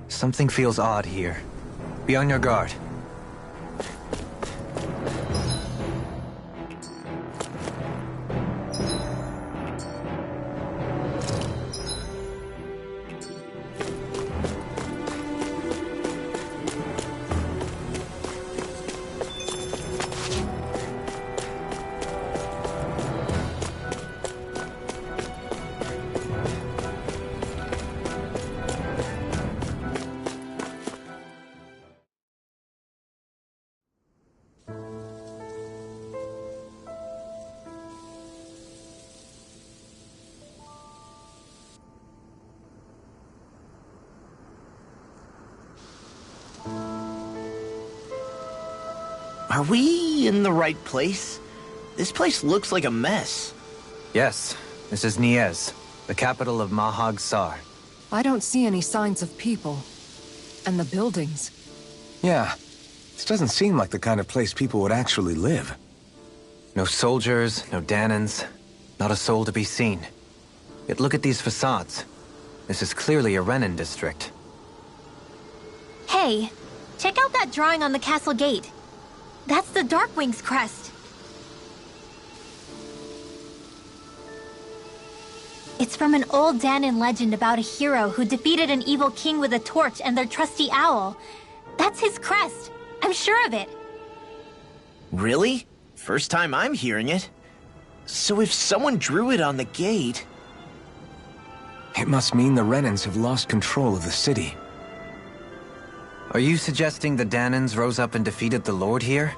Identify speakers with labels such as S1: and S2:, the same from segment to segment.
S1: Something feels odd here. Be on your guard.
S2: Are we in the right place? This place looks like a mess.
S1: Yes, this is Niez, the capital of Mahag Saar.
S3: I don't see any signs of people. And the buildings.
S4: Yeah, this doesn't seem like the kind of place people would actually live.
S1: No soldiers, no Danans, not a soul to be seen. Yet look at these facades. This is clearly a Renan district.
S5: Hey, check out that drawing on the castle gate. That's the Darkwing's crest. It's from an old Danan legend about a hero who defeated an evil king with a torch and their trusty owl. That's his crest. I'm sure of it.
S2: Really? First time I'm hearing it. So if someone drew it on the gate...
S4: It must mean the Renans have lost control of the city.
S1: Are you suggesting the Danans rose up and defeated the Lord here?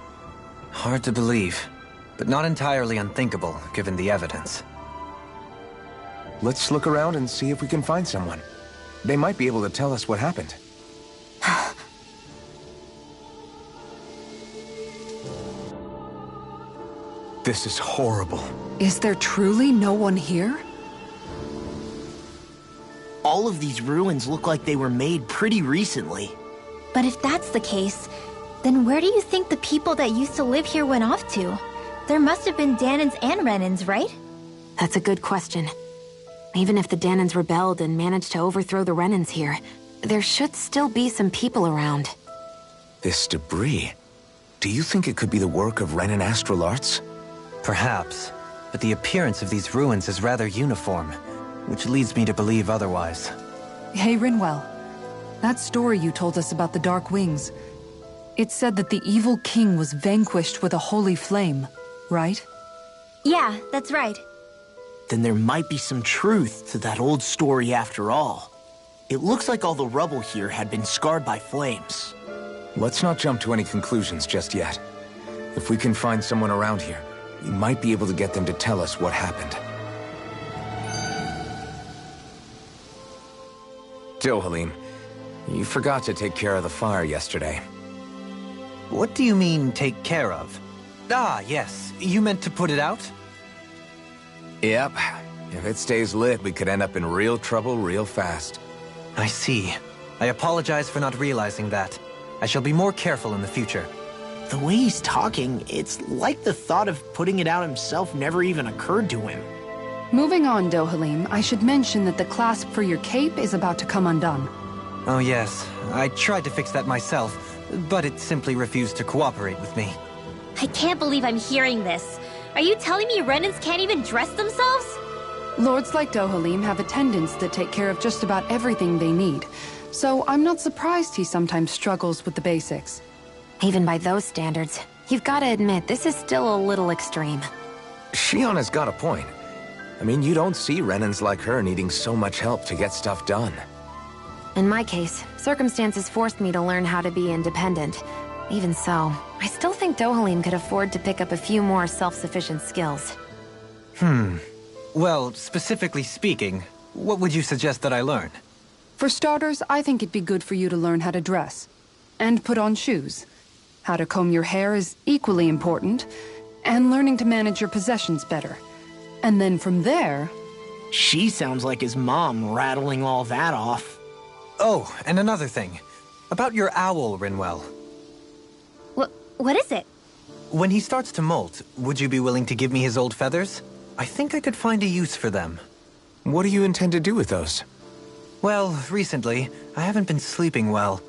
S1: Hard to believe, but not entirely unthinkable, given the evidence.
S4: Let's look around and see if we can find someone. They might be able to tell us what happened. This is horrible.
S3: Is there truly no one here?
S2: All of these ruins look like they were made pretty recently.
S5: But if that's the case, then where do you think the people that used to live here went off to? There must have been Danans and Renans, right?
S6: That's a good question. Even if the Danans rebelled and managed to overthrow the Renans here, there should still be some people around.
S4: This debris... Do you think it could be the work of Renan astral arts?
S1: Perhaps, but the appearance of these ruins is rather uniform, which leads me to believe otherwise.
S3: Hey, Rinwell. That story you told us about the Dark Wings, it said that the evil king was vanquished with a holy flame, right?
S5: Yeah, that's right.
S2: Then there might be some truth to that old story after all. It looks like all the rubble here had been scarred by flames.
S4: Let's not jump to any conclusions just yet. If we can find someone around here, we might be able to get them to tell us what happened. Dohalim, you forgot to take care of the fire yesterday.
S1: What do you mean, take care of? Ah, yes. You meant to put it out?
S4: Yep. If it stays lit, we could end up in real trouble real fast.
S1: I see. I apologize for not realizing that. I shall be more careful in the future.
S2: The way he's talking, it's like the thought of putting it out himself never even occurred to him.
S3: Moving on, Dohalim, I should mention that the clasp for your cape is about to come undone.
S1: Oh yes, I tried to fix that myself, but it simply refused to cooperate with me.
S5: I can't believe I'm hearing this. Are you telling me Renans can't even dress themselves?
S3: Lords like Dohalim have attendants that take care of just about everything they need, so I'm not surprised he sometimes struggles with the basics.
S6: Even by those standards, you've got to admit this is still a little extreme.
S4: Shionna's got a point. I mean, you don't see Renans like her needing so much help to get stuff done.
S6: In my case, circumstances forced me to learn how to be independent. Even so, I still think Dohalim could afford to pick up a few more self-sufficient skills.
S1: Well, specifically speaking, what would you suggest that I learn?
S3: For starters, I think it'd be good for you to learn how to dress. And put on shoes. How to comb your hair is equally important. And learning to manage your possessions better. And then from there...
S2: She sounds like his mom rattling all that off.
S1: Oh, and another thing. About your owl, Rinwell.
S5: What is it?
S1: When he starts to molt, would you be willing to give me his old feathers? I think I could find a use for them.
S4: What do you intend to do with those?
S1: Well, recently, I haven't been sleeping well.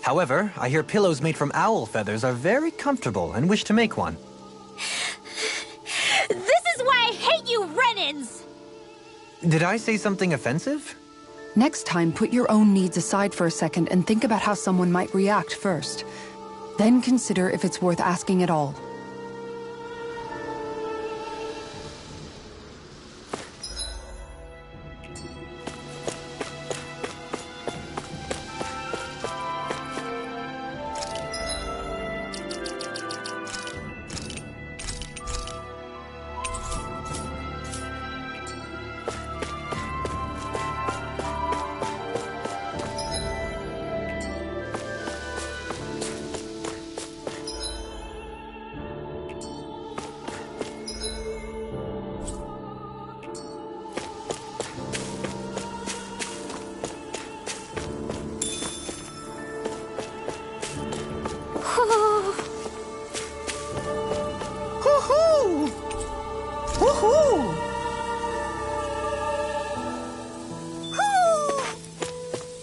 S1: However, I hear pillows made from owl feathers are very comfortable and wish to make one.
S5: This is why I hate you, Renans!
S1: Did I say something offensive?
S3: Next time, put your own needs aside for a second and think about how someone might react first. Then consider if it's worth asking at all.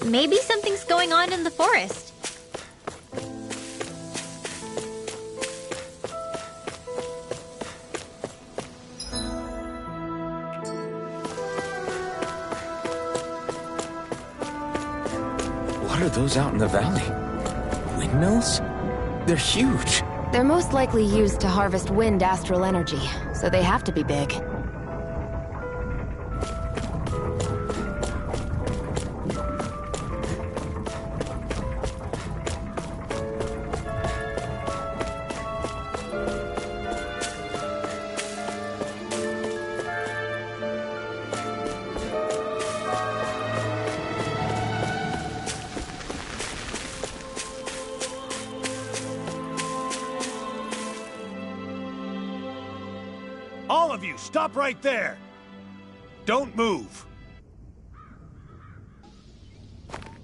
S5: Maybe something's going on in the forest.
S4: What are those out in the valley? Windmills? They're huge.
S6: They're most likely used to harvest wind astral energy, so they have to be big.
S7: All of you, stop right there! Don't move!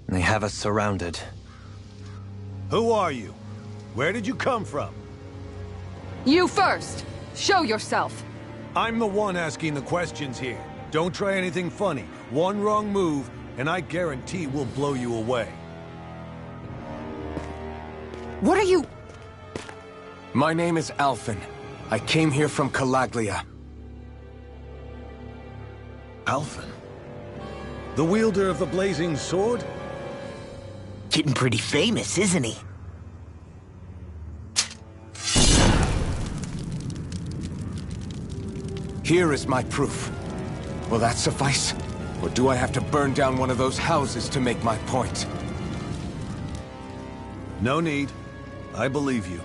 S1: They have us surrounded.
S7: Who are you? Where did you come from?
S3: You first! Show yourself!
S7: I'm the one asking the questions here. Don't try anything funny. One wrong move, and I guarantee we'll blow you away.
S3: What are you...
S4: My name is Alphen. I came here from Calaglia.
S7: Alphen? The wielder of the blazing sword?
S2: Getting pretty famous, isn't he?
S4: Here is my proof. Will that suffice? Or do I have to burn down one of those houses to make my point?
S7: No need. I believe you.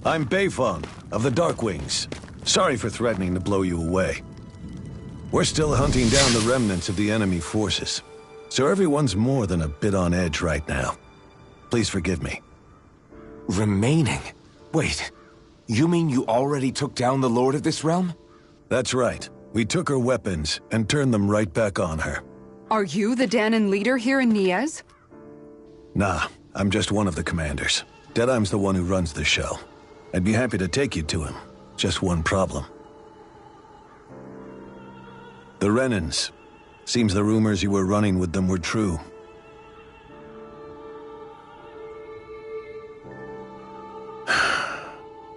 S7: I'm Beifong, of the Darkwings. Sorry for threatening to blow you away. We're still hunting down the remnants of the enemy forces, so everyone's more than a bit on edge right now. Please forgive me.
S4: Remaining? Wait, you mean you already took down the Lord of this realm?
S7: That's right. We took her weapons and turned them right back on her.
S3: Are you the Danon leader here in Niez?
S7: Nah, I'm just one of the commanders. Deadeye's the one who runs the show. I'd be happy to take you to him. Just one problem. The Renans. Seems the rumors you were running with them were true.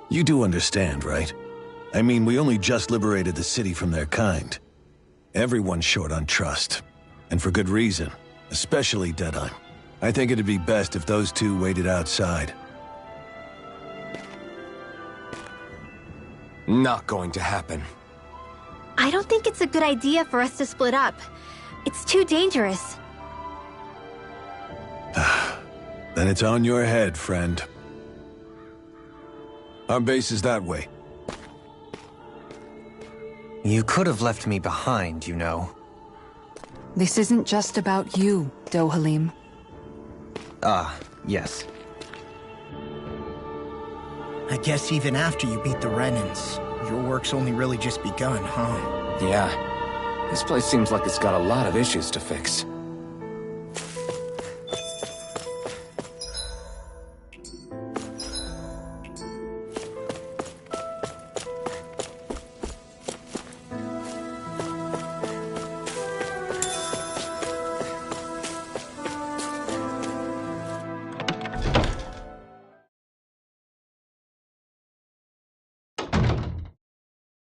S7: You do understand, right? I mean, we only just liberated the city from their kind. Everyone's short on trust. And for good reason. Especially Deadeye. I think it'd be best if those two waited outside.
S4: Not going to happen.
S5: I don't think it's a good idea for us to split up. It's too dangerous.
S7: Then it's on your head, friend. Our base is that way.
S1: You could have left me behind, you know.
S3: This isn't just about you, Dohalim.
S1: Ah, yes.
S2: I guess even after you beat the Renans, your work's only really just begun, huh?
S4: Yeah. This place seems like it's got a lot of issues to fix.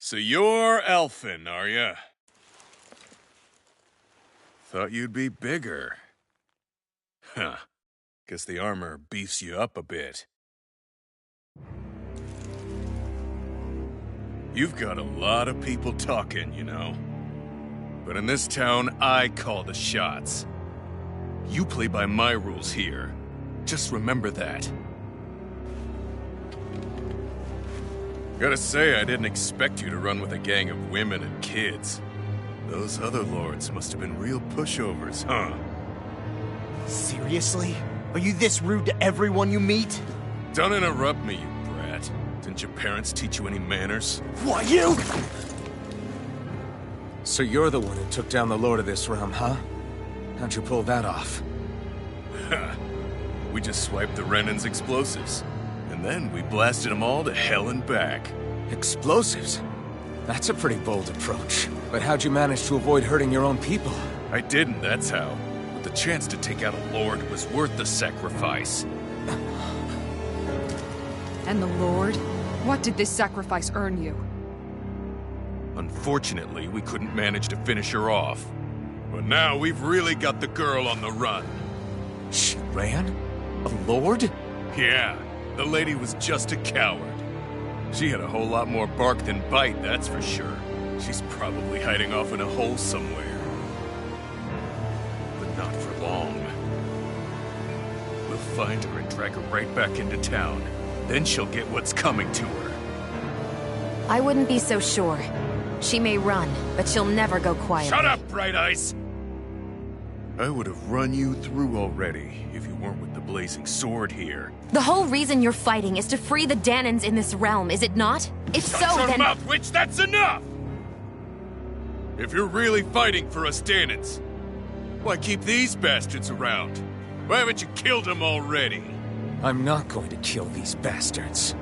S8: So you're Alphen, are ya? Thought you'd be bigger. Huh. Guess the armor beefs you up a bit. You've got a lot of people talking, you know. But in this town, I call the shots. You play by my rules here. Just remember that. Gotta say, I didn't expect you to run with a gang of women and kids. Those other lords must have been real pushovers, huh?
S2: Seriously? Are you this rude to everyone you meet?
S8: Don't interrupt me, you brat. Didn't your parents teach you any manners?
S2: What, you?
S4: So you're the one who took down the Lord of this realm, huh? How'd you pull that off?
S8: We just swiped the Renan's explosives. And then we blasted them all to hell and back.
S4: Explosives? That's a pretty bold approach. But how'd you manage to avoid hurting your own people?
S8: I didn't, that's how. But the chance to take out a lord was worth the sacrifice.
S3: And the Lord? What did this sacrifice earn you?
S8: Unfortunately, we couldn't manage to finish her off. But now we've really got the girl on the run.
S4: She ran? A lord?
S8: Yeah, the lady was just a coward. She had a whole lot more bark than bite, that's for sure. She's probably hiding off in a hole somewhere. But not for long. We'll find her and drag her right back into town. Then she'll get what's coming to her.
S6: I wouldn't be so sure. She may run, but she'll never go quiet.
S8: Shut up, Bright Eyes! I would have run you through already if you weren't with the blazing sword here.
S6: The whole reason you're fighting is to free the Danans in this realm, is it not? If so,
S8: Shut your
S6: then—
S8: mouth, witch! That's enough! If you're really fighting for us Danans, why keep these bastards around? Why haven't you killed them already?
S4: I'm not going to kill these bastards.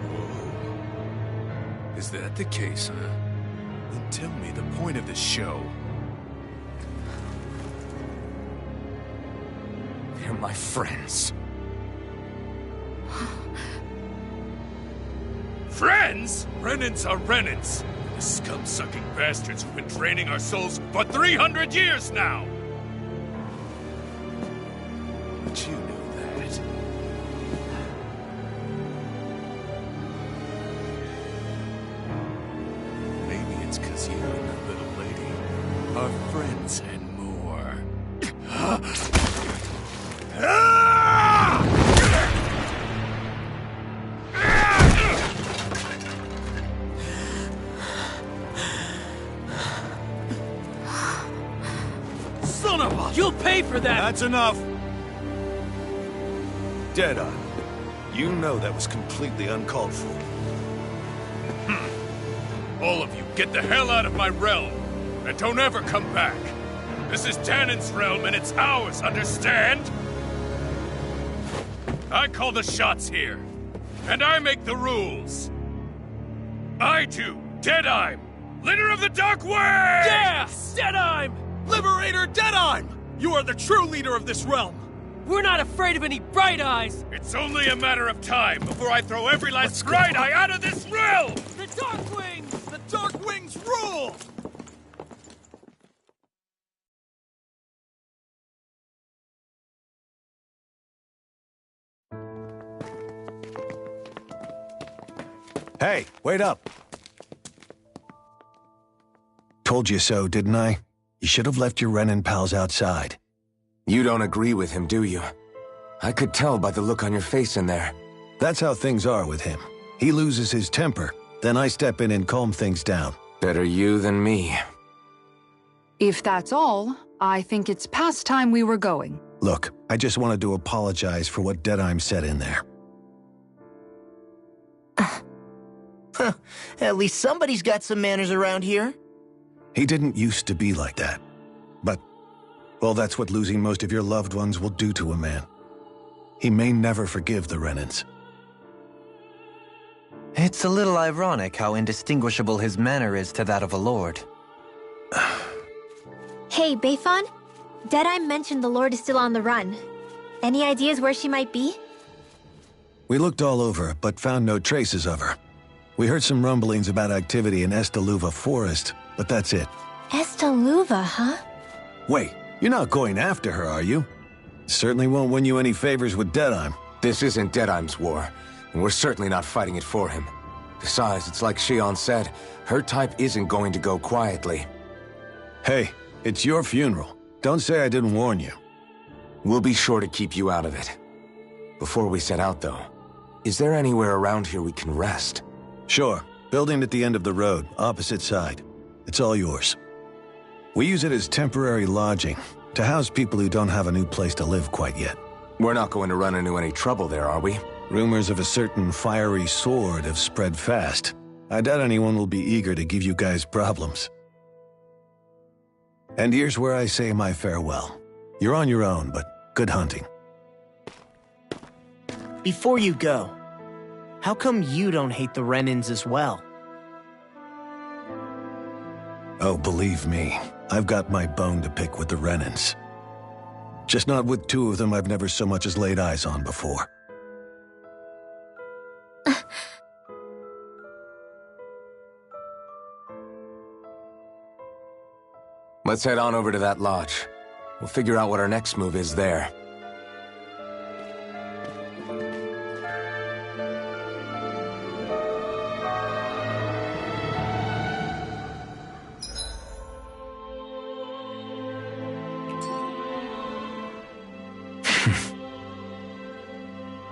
S8: Whoa. Is that the case, huh? Then tell me the point of the show.
S4: They're my friends.
S8: Friends? Renans are Renans. The scum-sucking bastards who've been draining our souls for 300 years now! But you know that. Maybe it's 'cause you and that little lady are friends and more.
S9: Son of a... You'll pay for that!
S7: That's enough! Deadeye, you know that was completely uncalled for.
S8: All of you, get the hell out of my realm! And don't ever come back! This is Danan's realm and it's ours, understand? I call the shots here. And I make the rules. I do, Deadeye, leader of the Dark Wings!
S9: Yeah! Deadeye! Liberator Deadeye! You are the true leader of this realm! We're not afraid of any Bright Eyes!
S8: It's only a matter of time before I throw every last Bright Eye out of this realm!
S9: The Dark Wings! The Dark Wings rule!
S7: Hey, wait up! Told you so, didn't I? You should have left your Renan pals outside.
S4: You don't agree with him, do you? I could tell by the look on your face in there.
S7: That's how things are with him. He loses his temper, then I step in and calm things down.
S4: Better you than me.
S3: If that's all, I think it's past time we were going.
S7: Look, I just wanted to apologize for what Deadeye said in there.
S2: At least somebody's got some manners around here.
S7: He didn't used to be like that. But, well, that's what losing most of your loved ones will do to a man. He may never forgive the Renans.
S1: It's a little ironic how indistinguishable his manner is to that of a lord.
S5: Hey, Bayfon? Deadeye mentioned the Lord is still on the run. Any ideas where she might be?
S7: We looked all over, but found no traces of her. We heard some rumblings about activity in Estaluva Forest, but that's it.
S5: Estaluva, huh?
S7: Wait, you're not going after her, are you? Certainly won't win you any favors with Deadheim.
S4: This isn't Deadheim's war, and we're certainly not fighting it for him. Besides, it's like Shion said, her type isn't going to go quietly.
S7: Hey, it's your funeral. Don't say I didn't warn you.
S4: We'll be sure to keep you out of it. Before we set out, though, is there anywhere around here we can rest?
S7: Sure. Building at the end of the road, opposite side. It's all yours. We use it as temporary lodging, to house people who don't have a new place to live quite yet.
S4: We're not going to run into any trouble there, are we?
S7: Rumors of a certain fiery sword have spread fast. I doubt anyone will be eager to give you guys problems. And here's where I say my farewell. You're on your own, but good hunting.
S2: Before you go, how come you don't hate the Renins as well?
S7: Oh, believe me, I've got my bone to pick with the Renins. Just not with two of them I've never so much as laid eyes on before.
S4: Let's head on over to that lodge. We'll figure out what our next move is there.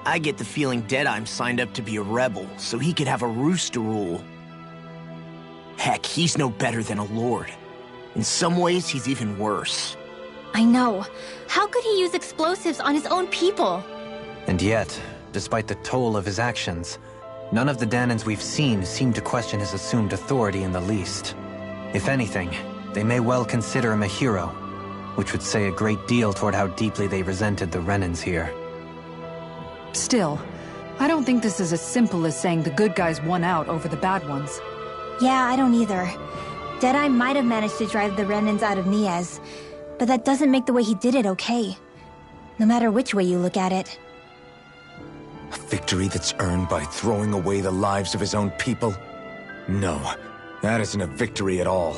S2: I get the feeling Deadheim signed up to be a rebel, so he could have a roost to rule. Heck, he's no better than a lord. In some ways, he's even worse.
S5: I know. How could he use explosives on his own people?
S1: And yet, despite the toll of his actions, none of the Danans we've seen seem to question his assumed authority in the least. If anything, they may well consider him a hero, which would say a great deal toward how deeply they resented the Renins here.
S3: Still, I don't think this is as simple as saying the good guys won out over the bad ones.
S5: Yeah, I don't either. Deadeye might have managed to drive the Renins out of Niaz, but that doesn't make the way he did it okay. No matter which way you look at it.
S4: A victory that's earned by throwing away the lives of his own people? No, that isn't a victory at all.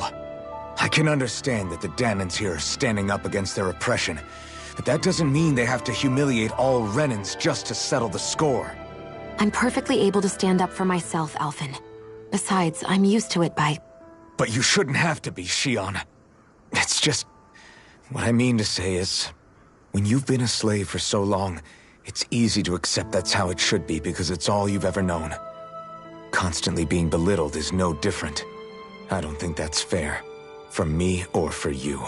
S4: I can understand that the Danans here are standing up against their oppression, but that doesn't mean they have to humiliate all Renins just to settle the score.
S6: I'm perfectly able to stand up for myself, Alphen. Besides, I'm used to it by...
S4: But you shouldn't have to be, Shion. It's just... What I mean to say is, when you've been a slave for so long, it's easy to accept that's how it should be because it's all you've ever known. Constantly being belittled is no different. I don't think that's fair. For me or for you.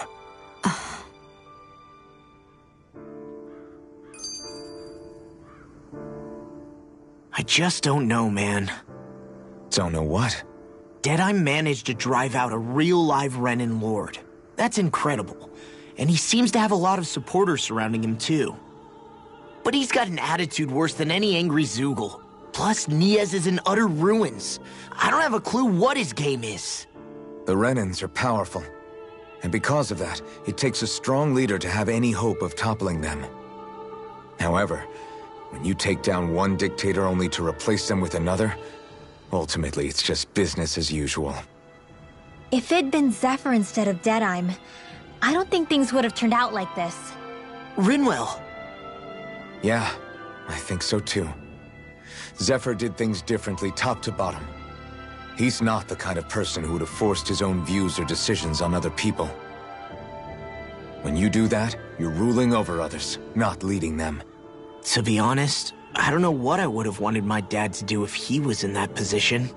S2: I just don't know, man.
S4: Don't know what?
S2: Deadeye managed to drive out a real live Renin lord. That's incredible. And he seems to have a lot of supporters surrounding him too. But he's got an attitude worse than any angry Zoogle. Plus, Niaz is in utter ruins. I don't have a clue what his game is.
S4: The Renins are powerful. And because of that, it takes a strong leader to have any hope of toppling them. However, when you take down one dictator only to replace them with another, ultimately it's just business as usual.
S5: If it'd been Zephyr instead of Deadeye, I don't think things would have turned out like this.
S2: Rinwell!
S4: Yeah, I think so too. Zephyr did things differently top to bottom. He's not the kind of person who would have forced his own views or decisions on other people. When you do that, you're ruling over others, not leading them.
S2: To be honest, I don't know what I would have wanted my dad to do if he was in that position.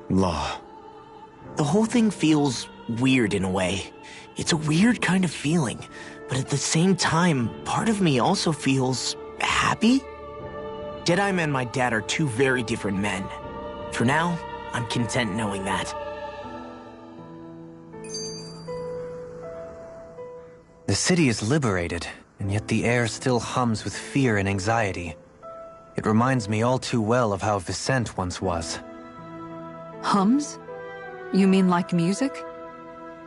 S4: Law.
S2: The whole thing feels weird in a way. It's a weird kind of feeling, but at the same time, part of me also feels happy? Deadeye and my dad are two very different men. For now, I'm content knowing that.
S1: The city is liberated, and yet the air still hums with fear and anxiety. It reminds me all too well of how Vicente once was.
S3: Hums? You mean like music?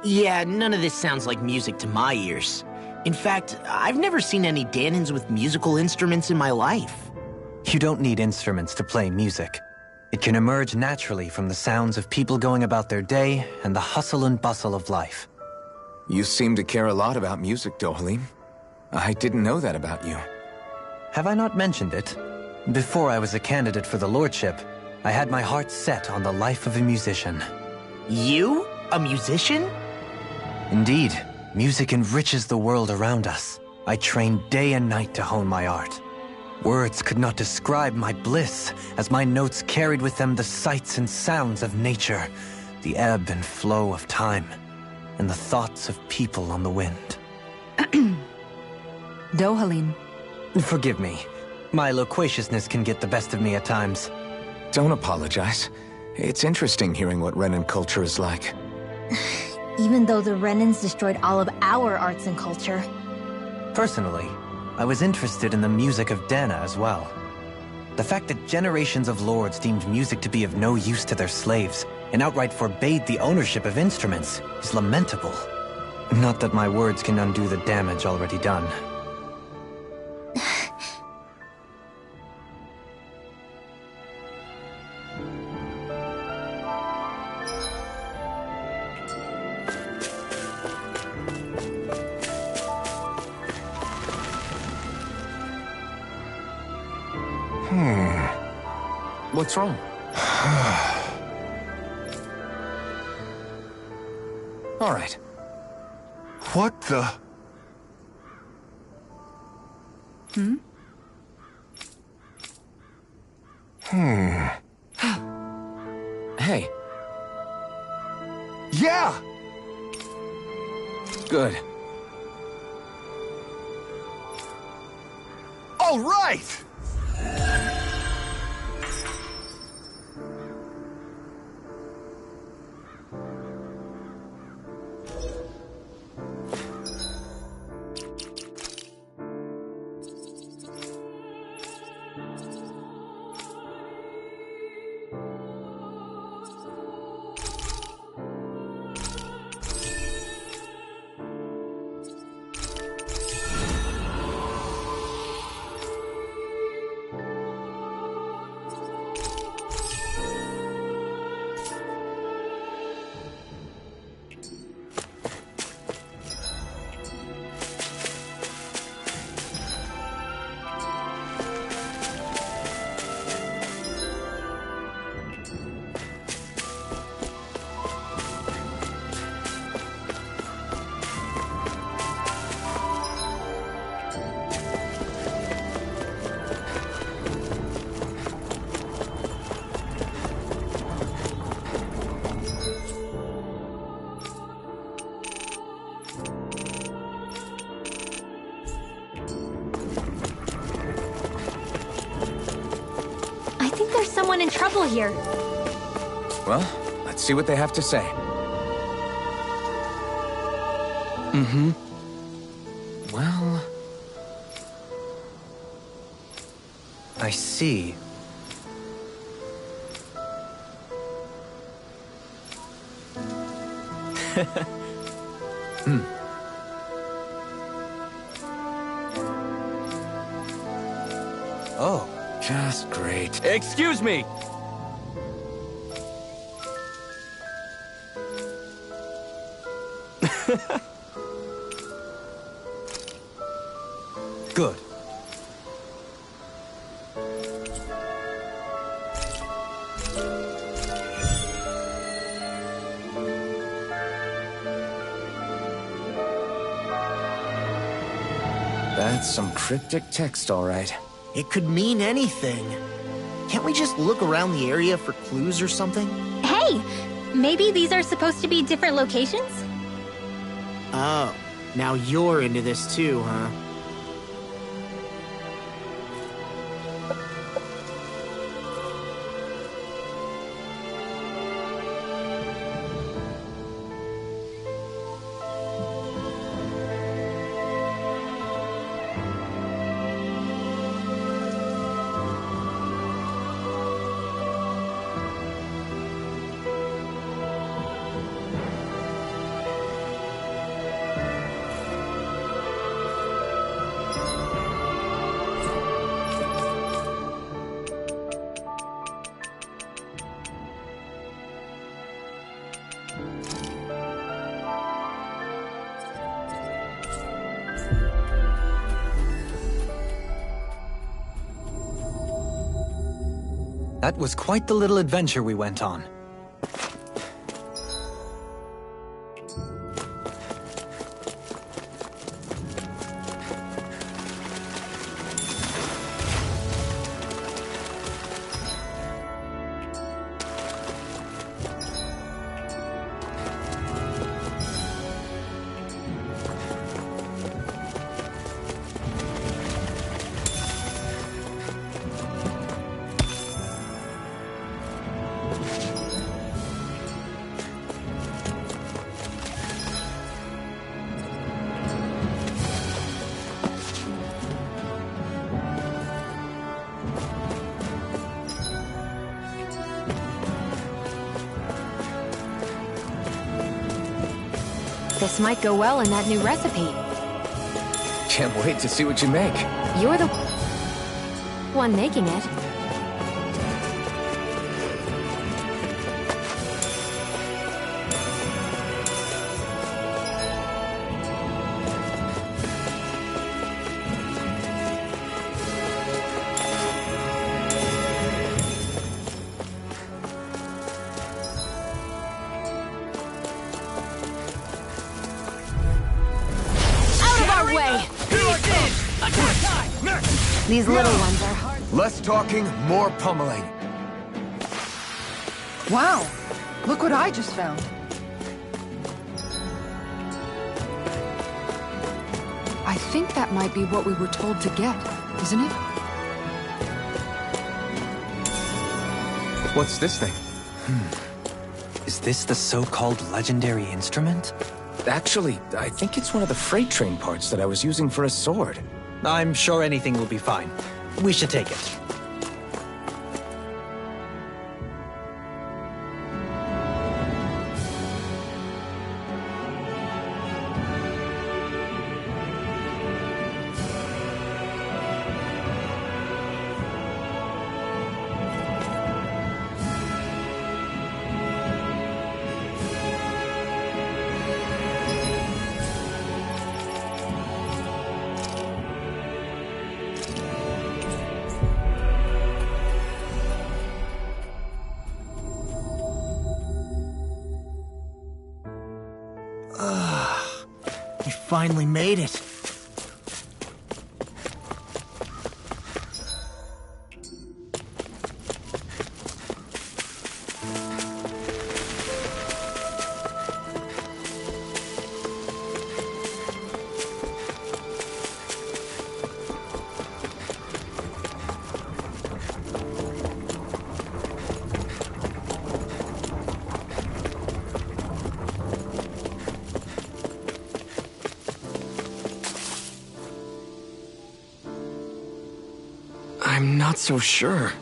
S2: Yeah, none of this sounds like music to my ears. In fact, I've never seen any Danans with musical instruments in my life.
S1: You don't need instruments to play music. It can emerge naturally from the sounds of people going about their day and the hustle and bustle of life.
S4: You seem to care a lot about music, Dohalim. I didn't know that about you.
S1: Have I not mentioned it? Before I was a candidate for the lordship, I had my heart set on the life of a musician.
S2: You? A musician?
S1: Indeed, music enriches the world around us. I trained day and night to hone my art. Words could not describe my bliss, as my notes carried with them the sights and sounds of nature, the ebb and flow of time, and the thoughts of people on the wind.
S3: Dohalim.
S1: Forgive me. My loquaciousness can get the best of me at times.
S4: Don't apologize. It's interesting hearing what Renan culture is like.
S5: Even though the Renans destroyed all of our arts and culture.
S1: Personally, I was interested in the music of Dana as well. The fact that generations of lords deemed music to be of no use to their slaves and outright forbade the ownership of instruments is lamentable. Not that my words can undo the damage already done.
S4: What's wrong? All right.
S7: What the?
S4: Hey.
S7: Yeah!
S4: Good.
S7: All right!
S5: Someone in trouble here.
S4: Well, let's see what they have to say. Well...
S1: I see. Oh.
S4: Just great.
S9: Excuse me!
S1: Good.
S4: That's some cryptic text, all right.
S2: It could mean anything. Can't we just look around the area for clues or something?
S5: Hey! Maybe these are supposed to be different locations?
S2: Oh, now you're into this too, huh?
S1: That was quite the little adventure we went on.
S6: This might go well in that new recipe.
S4: Can't wait to see what you make.
S6: You're the one making it. These little ones are hard.
S4: Less talking, more pummeling.
S3: Wow! Look what I just found. I think that might be what we were told to get, isn't it?
S4: What's this thing?
S1: Is this the so-called legendary instrument?
S4: Actually, I think it's one of the freight train parts that I was using for a sword.
S1: I'm sure anything will be fine. We should take it.
S2: We finally made it.
S4: I'm not so sure.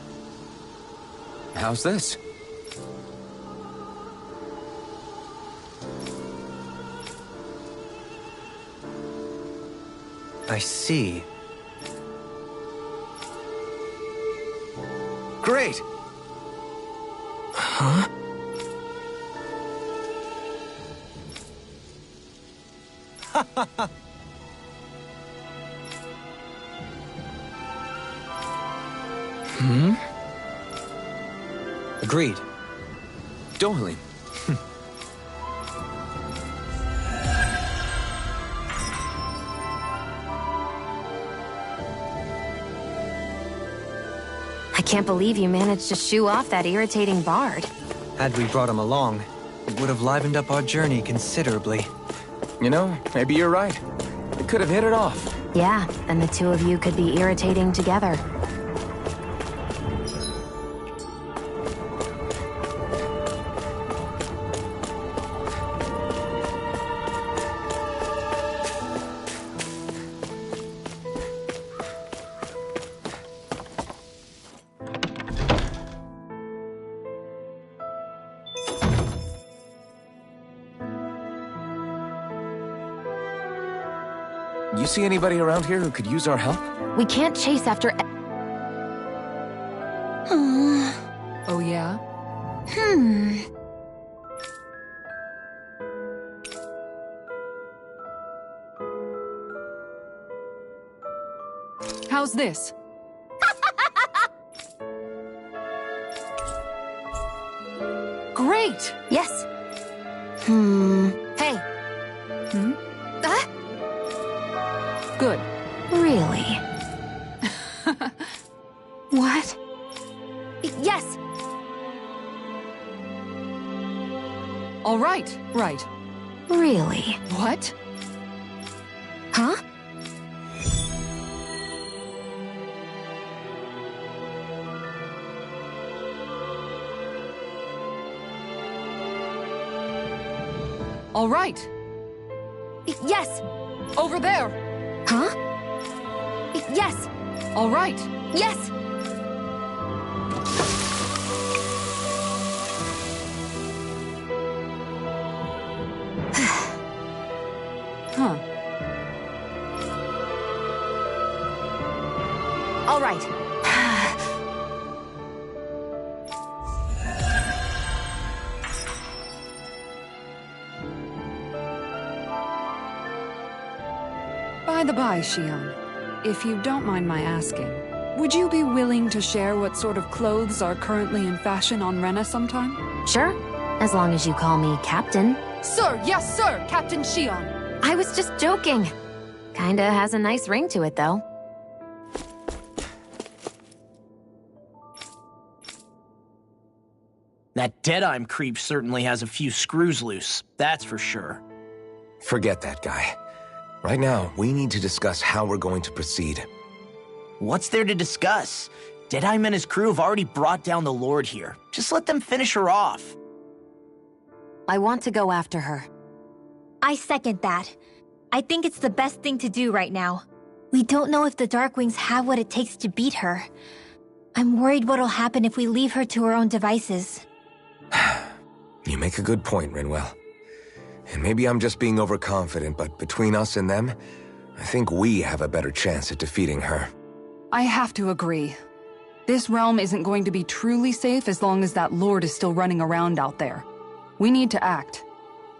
S4: How's this?
S1: I see.
S4: Great! Huh?
S1: Agreed.
S4: Dohalim.
S6: I can't believe you managed to shoo off that irritating bard.
S1: Had we brought him along, it would have livened up our journey considerably.
S4: You know, maybe you're right. We could have hit it off.
S6: Yeah, and the two of you could be irritating together.
S4: You see anybody around here who could use our help?
S6: We can't chase after...
S3: Oh yeah? How's this? Great!
S6: Yes. Hey.
S3: Good.
S6: Really?
S3: What?
S6: Yes!
S3: All right, right.
S6: Really?
S3: What?
S6: Huh?
S3: All right.
S6: Yes!
S3: Over there.
S6: Huh? Yes!
S3: All right.
S6: Yes!
S3: Huh.
S6: All right.
S3: By the by, Shion, if you don't mind my asking, would you be willing to share what sort of clothes are currently in fashion on Rena sometime?
S6: Sure. As long as you call me Captain.
S3: Sir, yes, sir, Captain Shion.
S6: I was just joking. Kinda has a nice ring to it, though.
S2: That Deadeye creep certainly has a few screws loose, that's for sure.
S4: Forget that guy. Right now, we need to discuss how we're going to proceed.
S2: What's there to discuss? Deadeye and his crew have already brought down the Lord here. Just let them finish her off.
S6: I want to go after her.
S5: I second that. I think it's the best thing to do right now. We don't know if the Darkwings have what it takes to beat her. I'm worried what'll happen if we leave her to her own devices.
S4: You make a good point, Rinwell. And maybe I'm just being overconfident, but between us and them, I think we have a better chance at defeating her.
S3: I have to agree. This realm isn't going to be truly safe as long as that Lord is still running around out there. We need to act.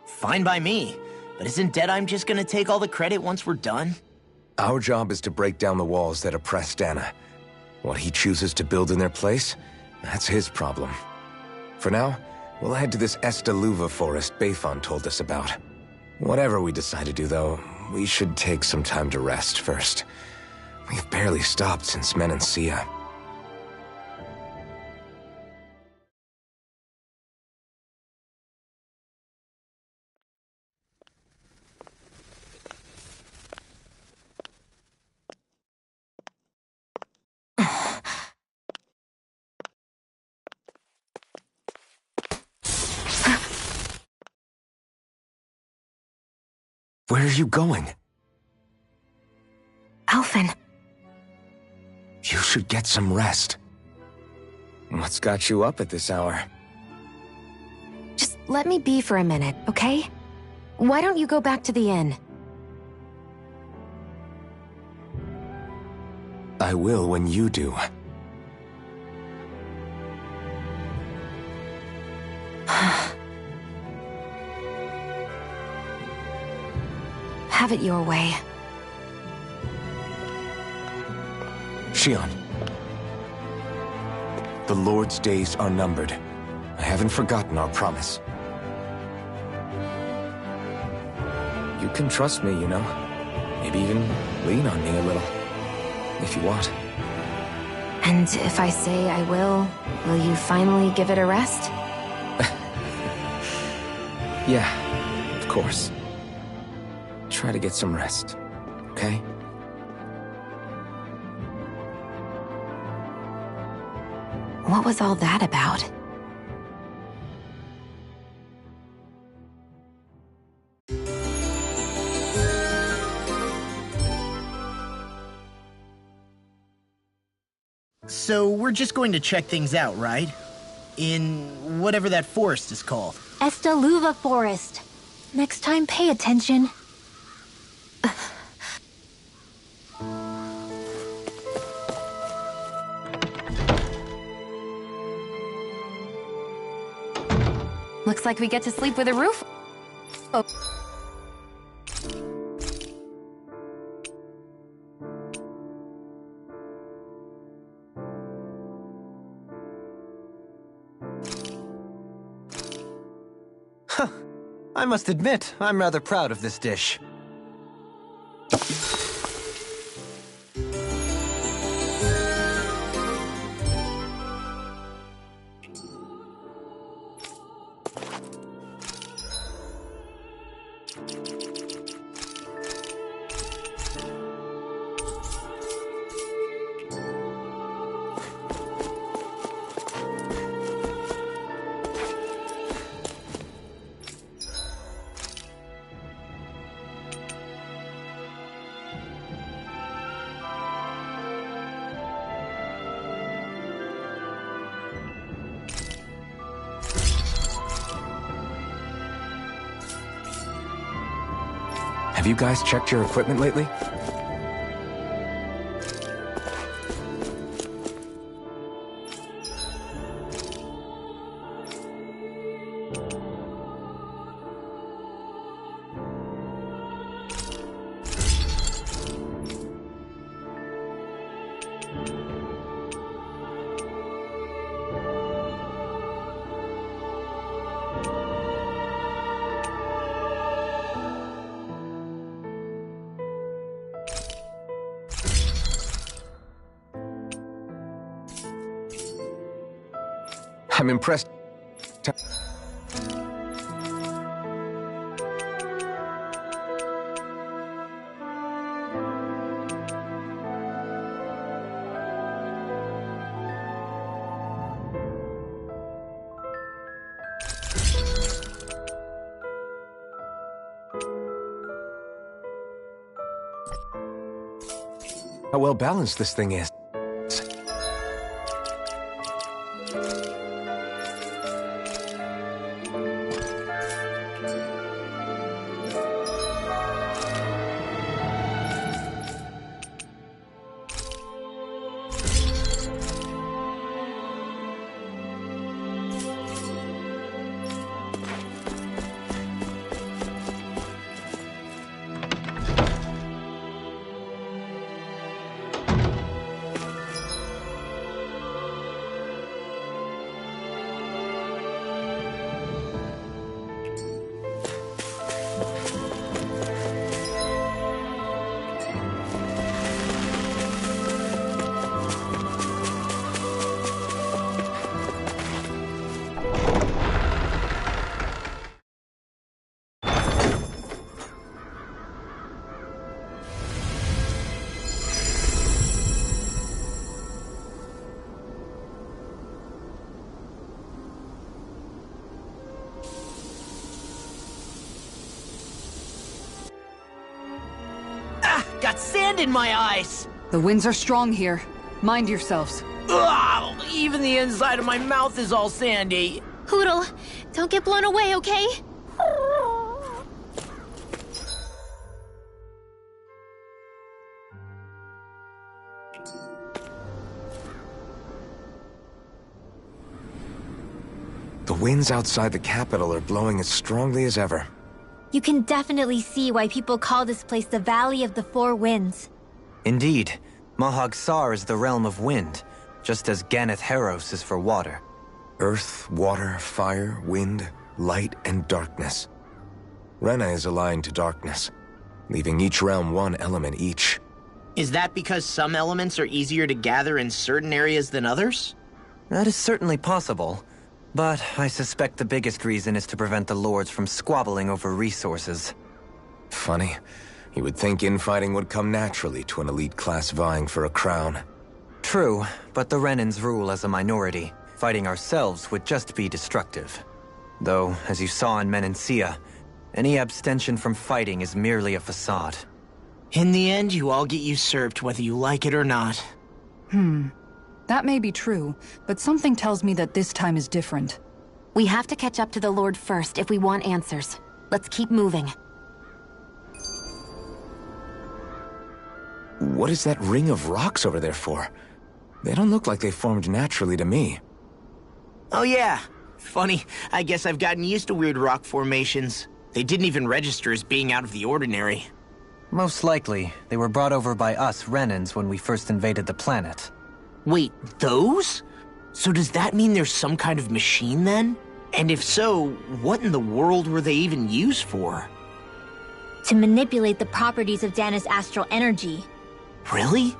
S2: Fine by me. But isn't Deadeye just gonna take all the credit once we're done?
S4: Our job is to break down the walls that oppress Dana. What he chooses to build in their place, that's his problem. For now, we'll head to this Estaluva forest Bayfon told us about. Whatever we decide to do, though, we should take some time to rest first. We've barely stopped since Menancia. Where are you going?
S6: Alphen.
S4: You should get some rest. What's got you up at this hour?
S6: Just let me be for a minute, okay? Why don't you go back to the inn?
S4: I will when you do.
S6: Have it your way.
S4: Shion. The Lord's days are numbered. I haven't forgotten our promise. You can trust me, you know. Maybe even lean on me a little. If you want.
S6: And if I say I will you finally give it a rest?
S4: Yeah, of course. Try to get some rest, okay?
S6: What was all that about?
S2: So we're just going to check things out, right? In whatever that forest is called.
S5: Estaluva Forest. Next time, pay attention.
S6: Looks like we get to sleep with a roof. Oh.
S1: I must admit, I'm rather proud of this dish.
S4: Have you guys checked your equipment lately? I'm impressed. How well balanced this thing is.
S2: Got sand in my eyes!
S3: The winds are strong here. Mind yourselves.
S2: Ugh, even the inside of my mouth is all sandy.
S5: Hoodle, don't get blown away, okay?
S4: The winds outside the capital are blowing as strongly as ever.
S5: You can definitely see why people call this place the Valley of the Four Winds.
S1: Indeed, Mahag Saar is the realm of wind, just as Ganeth Heros is for water.
S4: Earth, water, fire, wind, light, and darkness. Rena is aligned to darkness, leaving each realm one element each.
S2: Is that because some elements are easier to gather in certain areas than others?
S1: That is certainly possible, but I suspect the biggest reason is to prevent the lords from squabbling over resources.
S4: Funny. You would think infighting would come naturally to an elite class vying for a crown.
S1: True, but the Renans rule as a minority. Fighting ourselves would just be destructive. Though, as you saw in Menancia, any abstention from fighting is merely a facade.
S2: In the end, you all get usurped whether you like it or not.
S3: That may be true, but something tells me that this time is different.
S6: We have to catch up to the Lord first if we want answers. Let's keep moving.
S4: What is that ring of rocks over there for? They don't look like they formed naturally to me.
S2: Oh yeah. Funny, I guess I've gotten used to weird rock formations. They didn't even register as being out of the ordinary.
S1: Most likely, they were brought over by us Renans when we first invaded the planet.
S2: Wait, those? So does that mean there's some kind of machine then? And if so, what in the world were they even used for?
S5: To manipulate the properties of Dana's astral energy.
S2: Really?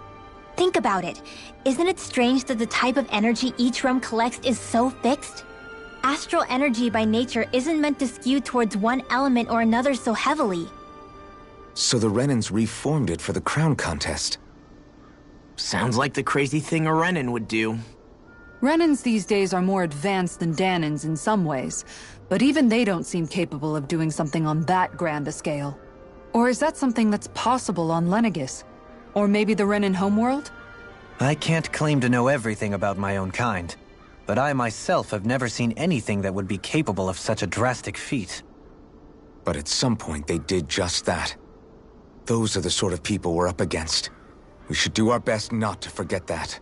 S5: Think about it. Isn't it strange that the type of energy each realm collects is so fixed? Astral energy by nature isn't meant to skew towards one element or another so heavily.
S4: So the Renans reformed it for the crown contest.
S2: Sounds like the crazy thing a Renan would do.
S3: Renans these days are more advanced than Danans in some ways, but even they don't seem capable of doing something on that grand a scale. Or is that something that's possible on Lenegis? Or maybe the Renan homeworld?
S1: I can't claim to know everything about my own kind, but I myself have never seen anything that would be capable of such a drastic feat.
S4: But at some point they did just that. Those are the sort of people we're up against. We should do our best not to forget that.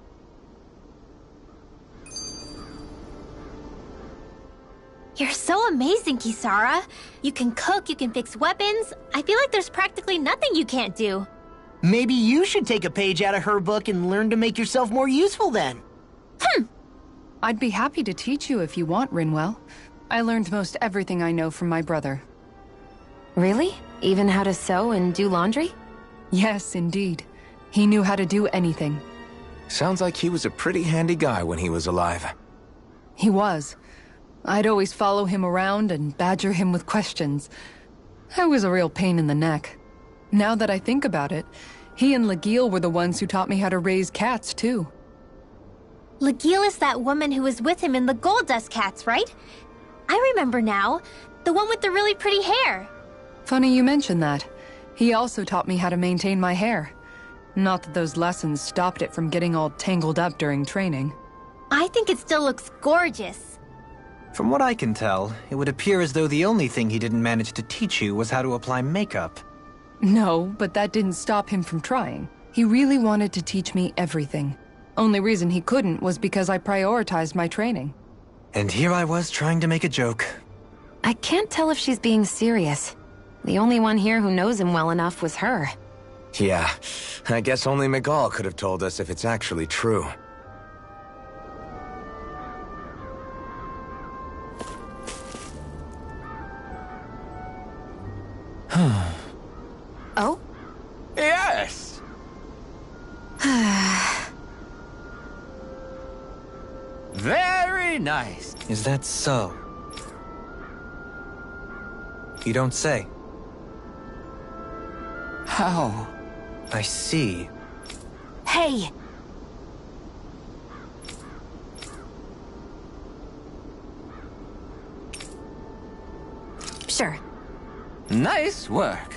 S5: You're so amazing, Kisara. You can cook, you can fix weapons. I feel like there's practically nothing you can't do.
S2: Maybe you should take a page out of her book and learn to make yourself more useful then.
S3: I'd be happy to teach you if you want, Rinwell. I learned most everything I know from my brother.
S6: Really? Even how to sew and do laundry?
S3: Yes, indeed. He knew how to do anything.
S4: Sounds like he was a pretty handy guy when he was alive.
S3: He was. I'd always follow him around and badger him with questions. I was a real pain in the neck. Now that I think about it, he and Legil were the ones who taught me how to raise cats, too.
S5: Legil is that woman who was with him in the Gold Dust Cats, right? I remember now. The one with the really pretty hair.
S3: Funny you mention that. He also taught me how to maintain my hair. Not that those lessons stopped it from getting all tangled up during training.
S5: I think it still looks gorgeous.
S1: From what I can tell, it would appear as though the only thing he didn't manage to teach you was how to apply makeup.
S3: No, but that didn't stop him from trying. He really wanted to teach me everything. Only reason he couldn't was because I prioritized my training.
S1: And here I was trying to make a joke.
S6: I can't tell if she's being serious. The only one here who knows him well enough was her.
S4: Yeah, I guess only Miguel could have told us if it's actually true.
S6: Oh?
S9: Yes! Very nice.
S1: Is that so? You don't say.
S9: How?
S1: I see.
S5: Hey!
S6: Sure.
S9: Nice work.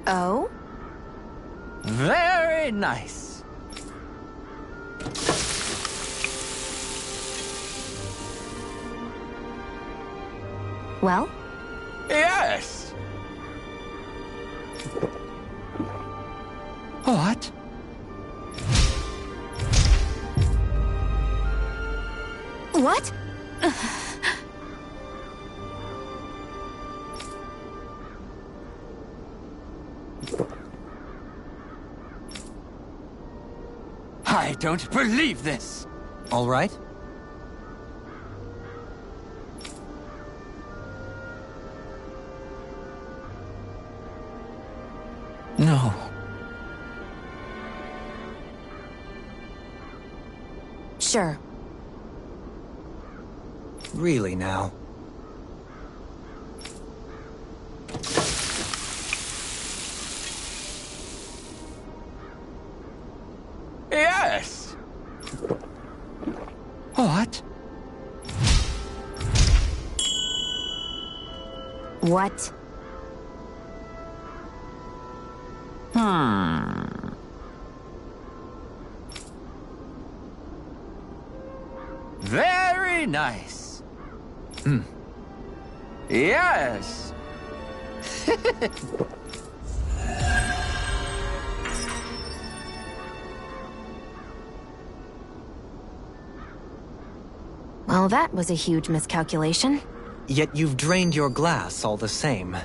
S6: Oh?
S9: Very nice.
S6: Well?
S9: Yes! What?
S5: What?
S9: I don't believe this.
S1: All right?
S9: No.
S6: Sure.
S1: Really now?
S9: Yes! What?
S6: What?
S9: Very nice. Yes!
S6: Well, that was a huge miscalculation.
S1: Yet you've drained your glass all the same.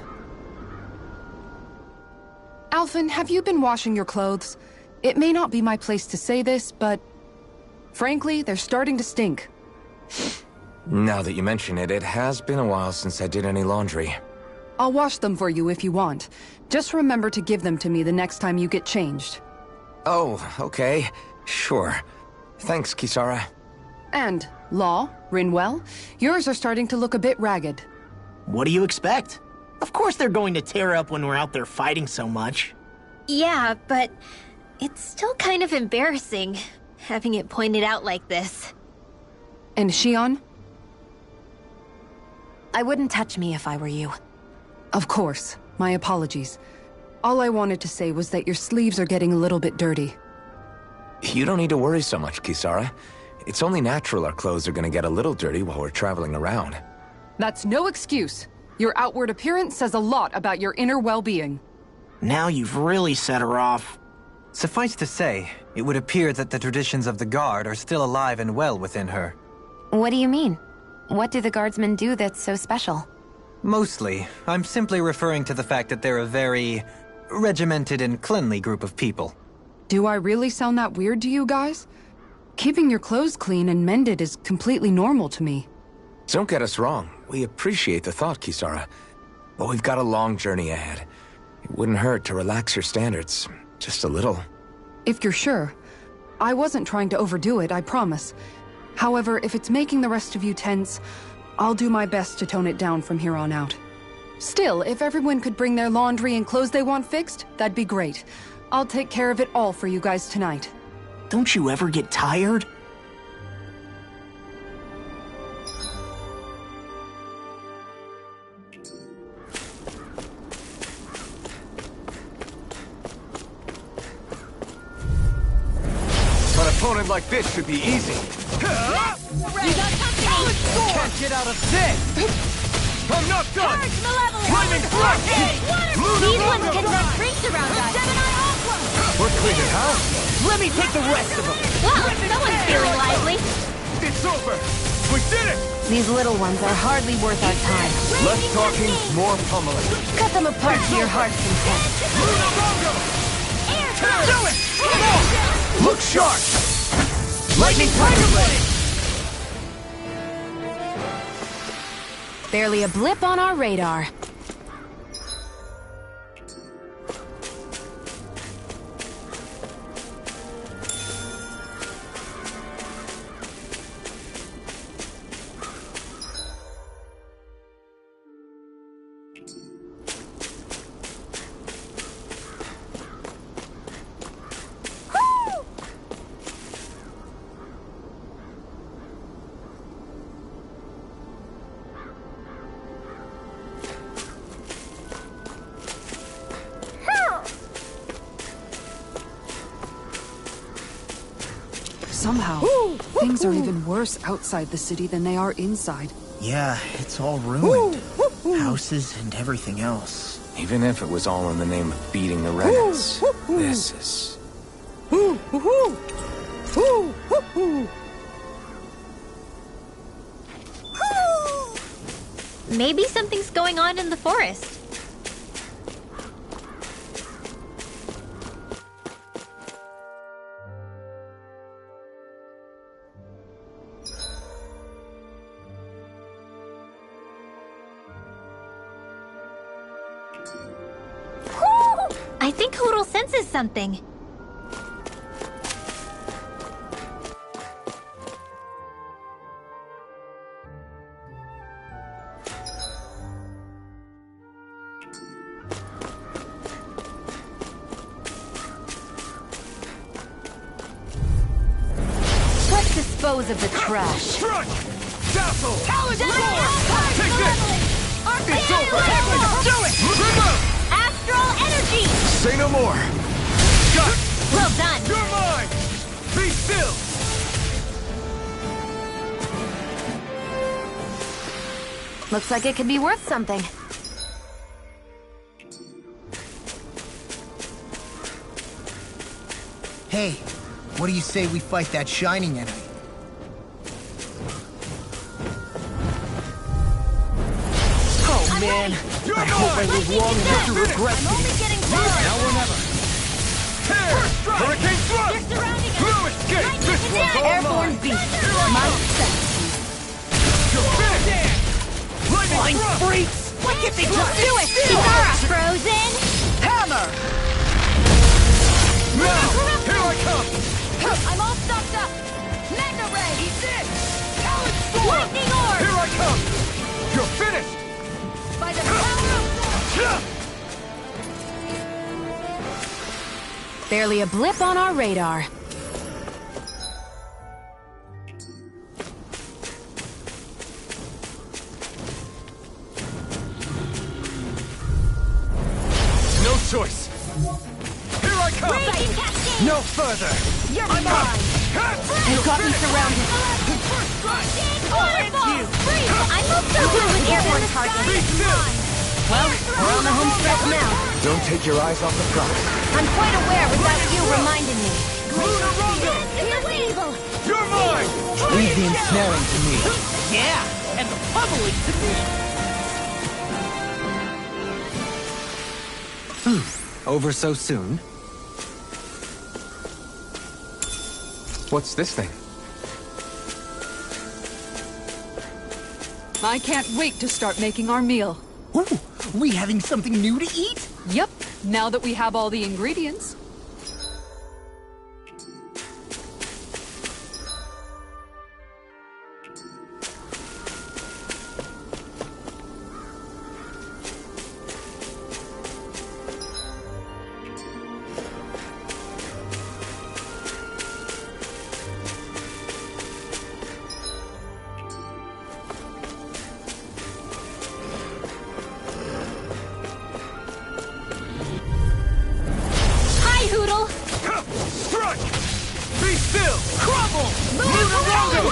S3: Alphen, have you been washing your clothes? It may not be my place to say this, but... frankly, they're starting to stink.
S4: Now that you mention it, it has been a while since I did any laundry.
S3: I'll wash them for you if you want. Just remember to give them to me the next time you get changed.
S4: Oh, okay. Sure. Thanks, Kisara.
S3: And, Law, Rinwell, yours are starting to look a bit ragged.
S2: What do you expect? Of course they're going to tear up when we're out there fighting so much.
S5: Yeah, but it's still kind of embarrassing, having it pointed out like this.
S3: And Shion?
S6: I wouldn't touch me if I were you.
S3: Of course. My apologies. All I wanted to say was that your sleeves are getting a little bit dirty.
S4: You don't need to worry so much, Kisara. It's only natural our clothes are gonna get a little dirty while we're traveling around.
S3: That's no excuse. Your outward appearance says a lot about your inner well-being.
S2: Now you've really set her off.
S1: Suffice to say, it would appear that the traditions of the Guard are still alive and well within her.
S6: What do you mean? What do the guardsmen do that's so special?
S1: Mostly, I'm simply referring to the fact that they're a very regimented and cleanly group of people.
S3: Do I really sound that weird to you guys? Keeping your clothes clean and mended is completely normal to me.
S4: Don't get us wrong. We appreciate the thought, Kisara. But we've got a long journey ahead. It wouldn't hurt to relax your standards. Just a little.
S3: If you're sure. I wasn't trying to overdo it, I promise. However, if it's making the rest of you tense, I'll do my best to tone it down from here on out. Still, if everyone could bring their laundry and clothes they want fixed, that'd be great. I'll take care of it all for you guys tonight.
S2: Don't you ever get tired?
S4: An opponent like this should be easy.
S9: You got company! Can't get out of this! I'm not done! Flaming thrust!
S5: These ones can run rings around us.
S4: We're cleaning house.
S9: Let me take the rest of them!
S5: Wow, someone's feeling lively.
S8: It's over! We did it!
S6: These little ones are hardly worth our time.
S4: Less talking, more pummeling.
S6: Cut them apart to your heart's content.
S9: Do it! Come on!
S4: Look sharp!
S9: Lightning Tiger Blade!
S6: Barely a blip on our radar.
S3: Somehow, things are even worse outside the city than they are inside.
S2: Yeah, it's all ruined. Houses and everything else.
S4: Even if it was all in the name of beating the remnants, this is...
S5: Maybe something's going on in the forest. I think Hoodle senses something.
S6: Let's dispose of the trash.
S8: Strike! Dazzle!
S5: Take
S8: this! It's over! Do it! Remove!
S5: Astral energy!
S8: Say no more! Got!
S5: Well done!
S8: You're mine! Be still!
S6: Looks like it could be worth something.
S10: Hey, what do you say we fight that shining enemy?
S2: Oh man, I hope I live long enough to regret
S5: I'm only getting started!
S2: now or never.
S8: Tear! Hurricane thrust!
S5: They're surrounding us!
S8: No escape! This one's all
S6: Airborne
S8: mine!
S6: beast. My set.
S2: Flying freaks! Why can't they just
S5: Do it! Kisara! Frozen!
S2: hammer?
S9: Now! Here I come!
S5: I'm all stocked up! Mega Ray!
S9: Eat this! Talon Storm!
S5: Lightning Orb!
S9: Here I come! You're finished!
S5: By the power of...
S6: Barely a blip on our radar.
S9: No choice! Here I come!
S5: Raging Cascade!
S9: No further!
S5: You're
S9: I'm
S5: mine!
S9: out!
S5: I've got me surrounded! Waterfall! Freeze! I'm not so good with airborne targets!
S9: Be still!
S5: Well, we're on the home stretch now.
S4: Don't take your eyes off the prize.
S5: I'm quite aware without you reminding me.
S9: Lunarongo!
S5: Evil!
S9: You're mine!
S2: Leave the ensnaring to me. Yeah, and the pummeling to me.
S1: Over so soon?
S4: What's this thing?
S3: I can't wait to start making our meal.
S10: Ooh, we having something new to eat?
S3: Yep, now that we have all the ingredients.
S5: Hi, Hoodle!
S9: Strike! Be still! Crumble!
S5: Lunarongo!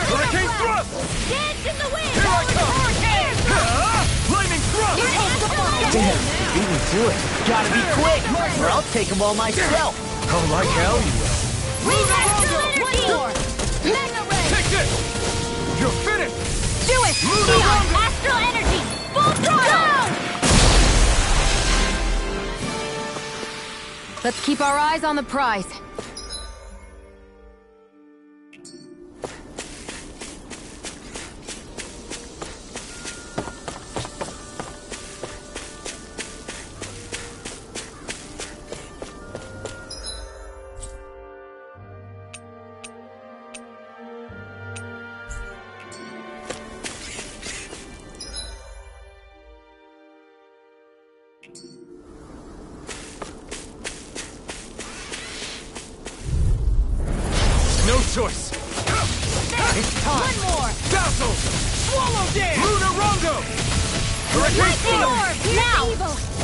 S9: Hurricane thrust!
S5: Dance in the wind!
S9: Here I come! Flaming thrust!
S2: Damn, beat me to it. Gotta be quick, or I'll take them all myself.
S4: Oh, like hell you will.
S5: One more! Mega Ray!
S9: Take this! You're finished!
S5: Do it! Neon Astral Energy! Full throttle!
S6: Let's keep our eyes on the prize.
S9: No choice! It's time!
S5: One more!
S9: Dazzle!
S5: Swallow Dance!
S9: Lunarongo! Hurricane
S5: Lightning
S9: thrust!
S5: Orb! Now!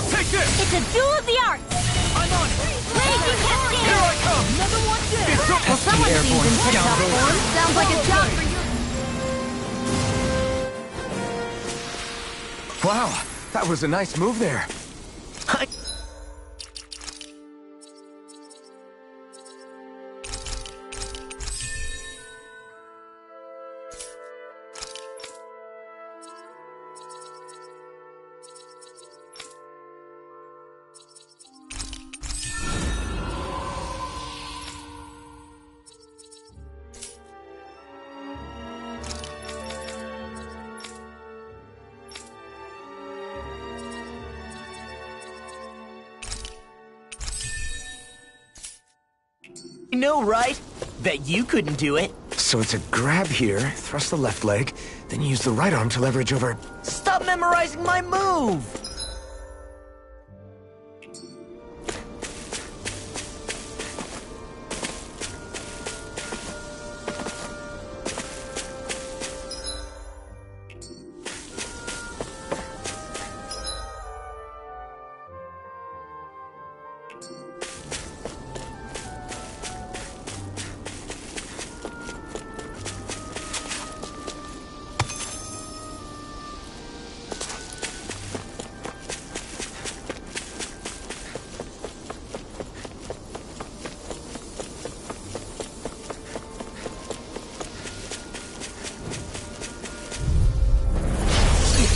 S9: Take this!
S5: It's a duel of the arts!
S9: I'm on it!
S5: Raging Cascade!
S9: Here I come!
S5: Another one down!
S9: It's so
S6: Well, someone seems in tip-top form. Sounds like a job for you.
S4: Wow, that was a nice move there.
S2: You know, right? Bet you couldn't do it.
S4: So it's a grab here, thrust the left leg, then you use the right arm to leverage over...
S2: Stop memorizing my move!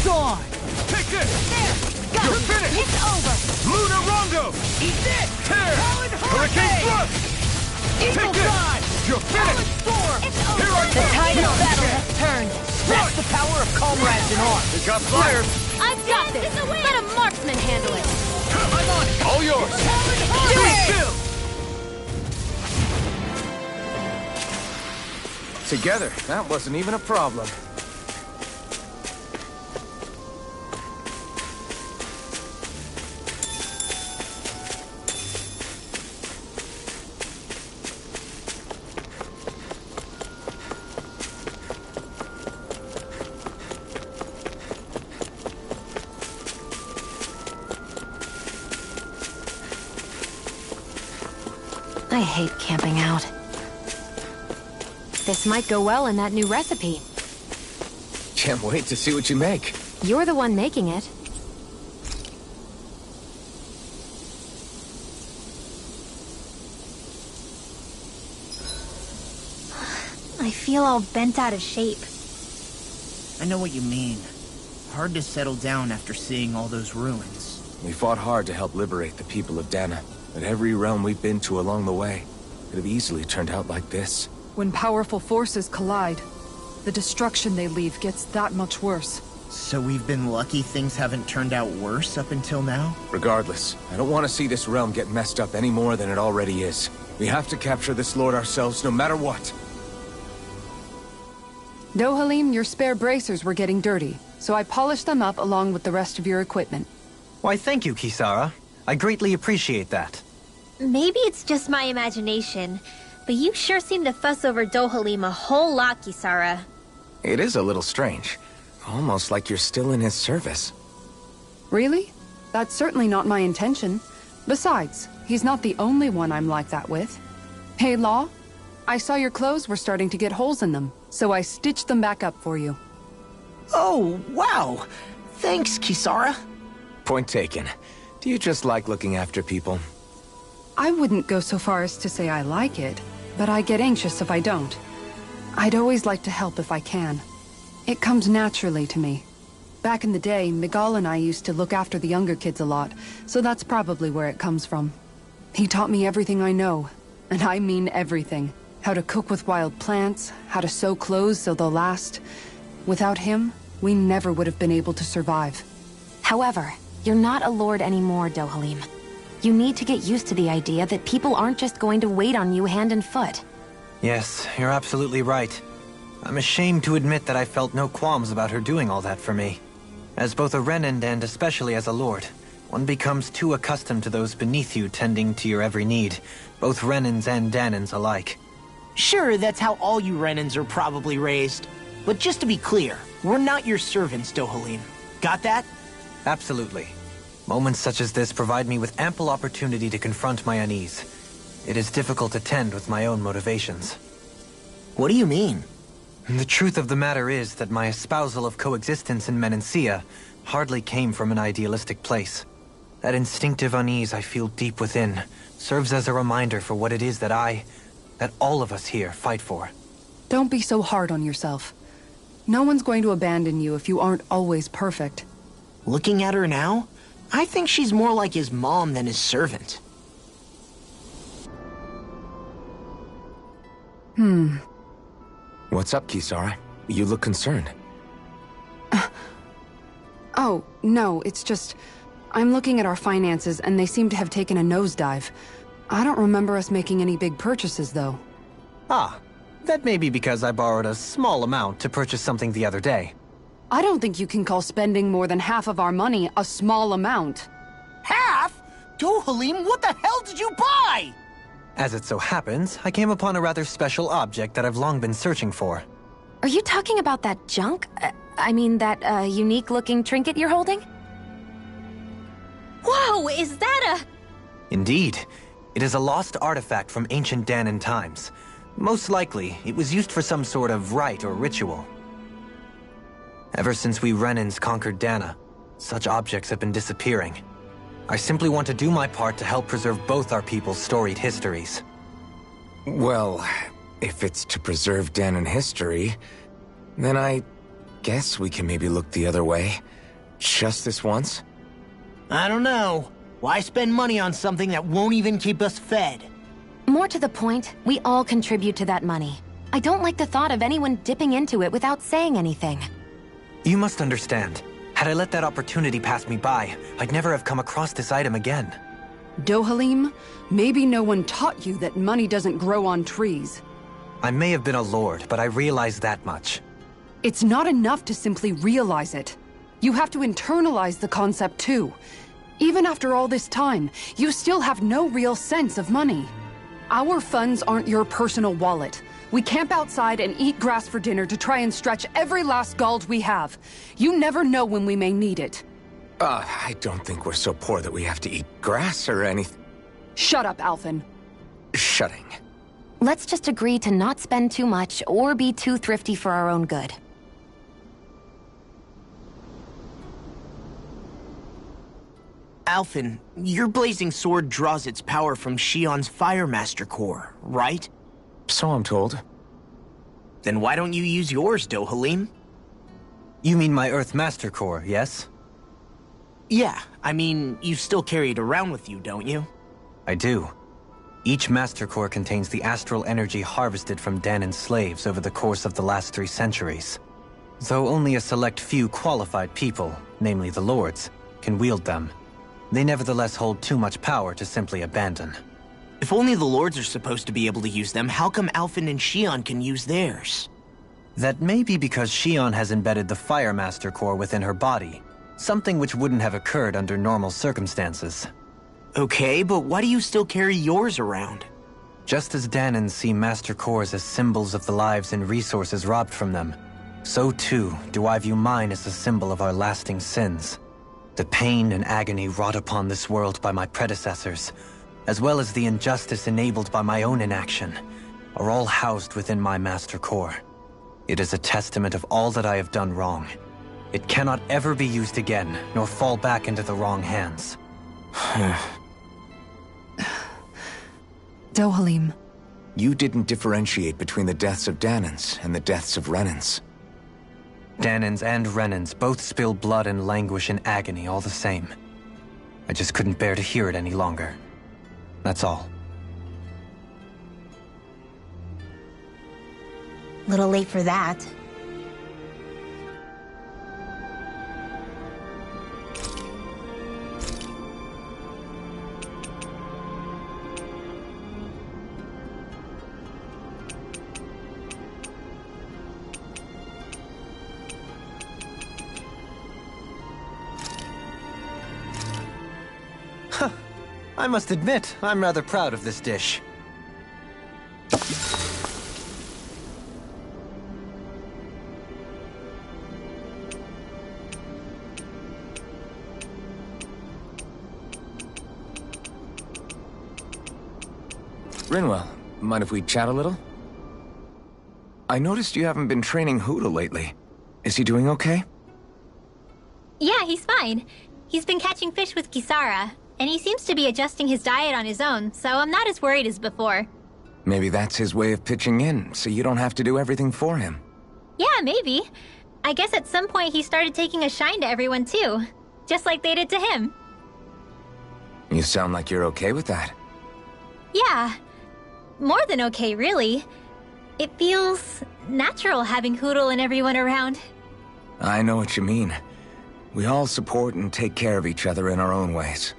S2: Gone!
S9: Take this!
S5: There! Go!
S9: You're finished!
S5: It's over!
S9: Lunarongo!
S5: Eat this!
S9: Tear!
S5: Talon
S9: Hurricane thrust!
S5: Eagle
S9: Take this!
S5: Drive!
S9: You're finished!
S5: Storm! It's over!
S9: Here I
S6: The
S9: come!
S6: tide of battle has turned.
S2: That's the power of comrades in arms.
S8: We got fire!
S6: I've got this! Let a marksman handle it!
S9: I'm on it!
S8: All yours!
S9: Do it!
S4: Together, that wasn't even a problem.
S6: I hate camping out. This might go well in that new recipe.
S4: Can't wait to see what you make.
S6: You're the one making it.
S5: I feel all bent out of shape.
S10: I know what you mean. Hard to settle down after seeing all those ruins.
S4: We fought hard to help liberate the people of Dana, but every realm we've been to along the way could have easily turned out like this.
S3: When powerful forces collide, the destruction they leave gets that much worse.
S10: So we've been lucky things haven't turned out worse up until now?
S4: Regardless, I don't want to see this realm get messed up any more than it already is. We have to capture this lord ourselves, no matter what.
S3: Dohalim, your spare bracers were getting dirty, so I polished them up along with the rest of your equipment.
S1: Why, thank you, Kisara. I greatly appreciate that.
S5: Maybe it's just my imagination, but you sure seem to fuss over Dohalim a whole lot, Kisara.
S4: It is a little strange. Almost like you're still in his service.
S3: Really? That's certainly not my intention. Besides, he's not the only one I'm like that with. Hey, Law, I saw your clothes were starting to get holes in them, so I stitched them back up for you.
S2: Oh, wow. Thanks, Kisara.
S4: Point taken. Do you just like looking after people?
S3: I wouldn't go so far as to say I like it, but I get anxious if I don't. I'd always like to help if I can. It comes naturally to me. Back in the day, Miguel and I used to look after the younger kids a lot, so that's probably where it comes from. He taught me everything I know, and I mean everything. How to cook with wild plants, how to sew clothes so they'll last. Without him, we never would have been able to survive.
S6: However, you're not a lord anymore, Dohalim. You need to get used to the idea that people aren't just going to wait on you hand and foot.
S1: Yes, you're absolutely right. I'm ashamed to admit that I felt no qualms about her doing all that for me. As both a Renan and especially as a lord, one becomes too accustomed to those beneath you tending to your every need, both Renans and Danans alike.
S2: Sure, that's how all you Renans are probably raised. But just to be clear, we're not your servants, Dohalim. Got that?
S1: Absolutely. Moments such as this provide me with ample opportunity to confront my unease. It is difficult to tend with my own motivations.
S2: What do you mean?
S1: The truth of the matter is that my espousal of coexistence in Menancia hardly came from an idealistic place. That instinctive unease I feel deep within serves as a reminder for what it is that all of us here fight for.
S3: Don't be so hard on yourself. No one's going to abandon you if you aren't always perfect.
S2: Looking at her now, I think she's more like his mom than his servant.
S4: What's up, Kisara? You look concerned.
S3: Oh, no, it's just... I'm looking at our finances and they seem to have taken a nosedive. I don't remember us making any big purchases, though.
S1: Ah, that may be because I borrowed a small amount to purchase something the other day.
S3: I don't think you can call spending more than half of our money a small amount.
S2: Half? Dohalim, what the hell did you buy?
S1: As it so happens, I came upon a rather special object that I've long been searching for.
S6: Are you talking about that junk? I mean, that unique looking trinket you're holding?
S5: Whoa, is that a...
S1: Indeed. It is a lost artifact from ancient Danan times. Most likely, it was used for some sort of rite or ritual. Ever since we Renans conquered Dana, such objects have been disappearing. I simply want to do my part to help preserve both our people's storied histories.
S4: Well, if it's to preserve Danan history, then I guess we can maybe look the other way. Just this once?
S2: I don't know. Why spend money on something that won't even keep us fed?
S6: More to the point, we all contribute to that money. I I don't like the thought of anyone dipping into it without saying anything.
S1: You must understand. Had I let that opportunity pass me by, I'd never have come across this item again.
S3: Dohalim, maybe no one taught you that money doesn't grow on trees.
S1: I may have been a lord, but I realize that much.
S3: It's not enough to simply realize it. You have to internalize the concept too. Even after all this time, you still have no real sense of money. Our funds aren't your personal wallet. We camp outside and eat grass for dinner to try and stretch every last gold we have. You never know when we may need it.
S4: I don't think we're so poor that we have to eat grass or anything.
S3: Shut up, Alphen.
S4: Shutting.
S6: Let's just agree to not spend too much or be too thrifty for our own good.
S2: Alphen, your blazing sword draws its power from Shion's Fire Master core, right?
S4: So I'm told.
S2: Then why don't you use yours, Dohalim?
S1: You mean my Earth Master core, yes?
S2: Yeah, I mean, you still carry it around with you, don't you?
S1: I do. Each Master core contains the astral energy harvested from Danan's slaves over the course of the last 3 centuries. Though only a select few qualified people, namely the Lords, can wield them, they nevertheless hold too much power to simply abandon.
S2: If only the Lords are supposed to be able to use them, how come Alphen and Shion can use theirs?
S1: That may be because Shion has embedded the Fire Master core within her body, something which wouldn't have occurred under normal circumstances.
S2: Okay, but why do you still carry yours around?
S1: Just as Danans see Master cores as symbols of the lives and resources robbed from them, so too do I view mine as a symbol of our lasting sins. The pain and agony wrought upon this world by my predecessors, as well as the injustice enabled by my own inaction, are all housed within my Master core. It is a testament of all that I have done wrong. It cannot ever be used again, nor fall back into the wrong hands.
S3: Dohalim.
S4: You didn't differentiate between the deaths of Danans and the deaths of Renans.
S1: Danans and Renans both spill blood and languish in agony all the same. I just couldn't bear to hear it any longer. That's all.
S5: Little late for that.
S1: I must admit, I'm rather proud of this dish.
S4: Rinwell, mind if we chat a little? I noticed you haven't been training Huda lately. Is he doing okay?
S5: Yeah, he's fine. He's been catching fish with Kisara, and he seems to be adjusting his diet on his own, so I'm not as worried as before.
S4: Maybe that's his way of pitching in, so you don't have to do everything for him.
S5: Yeah, maybe. I guess at some point he started taking a shine to everyone too, just like they did to him.
S4: You sound like you're okay with that.
S5: Yeah. More than okay, really. It feels natural having Hoodle and everyone around.
S4: I know what you mean. We all support and take care of each other in our own ways.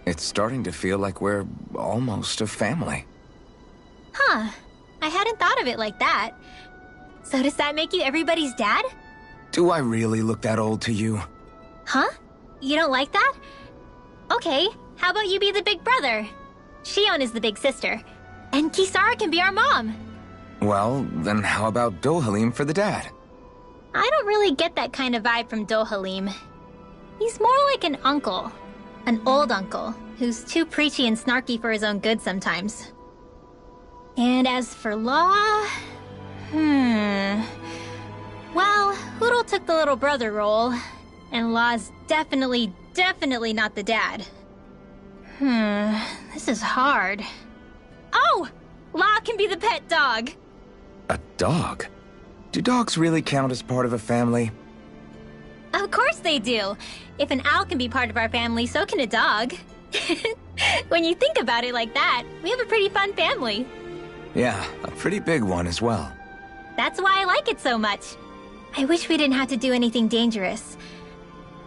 S4: It's starting to feel like we're almost a family.
S5: Huh. I hadn't thought of it like that. So does that make you everybody's dad?
S4: Do I really look that old to you?
S5: Huh? You don't like that? Okay, how about you be the big brother? Shion is the big sister. And Kisara can be our mom.
S4: Well, then how about Dohalim for the dad?
S5: I don't really get that kind of vibe from Dohalim. He's more like an uncle. An old uncle, who's too preachy and snarky for his own good sometimes. And as for Law... Well, Hoodle took the little brother role, and Law's definitely not the dad. This is hard. Oh! Law can be the pet dog!
S4: A dog? Do dogs really count as part of a family?
S5: Of course they do! If an owl can be part of our family, so can a dog. When you think about it like that, we have a pretty fun family.
S4: Yeah, a pretty big one as well.
S5: That's why I like it so much. I wish we didn't have to do anything dangerous.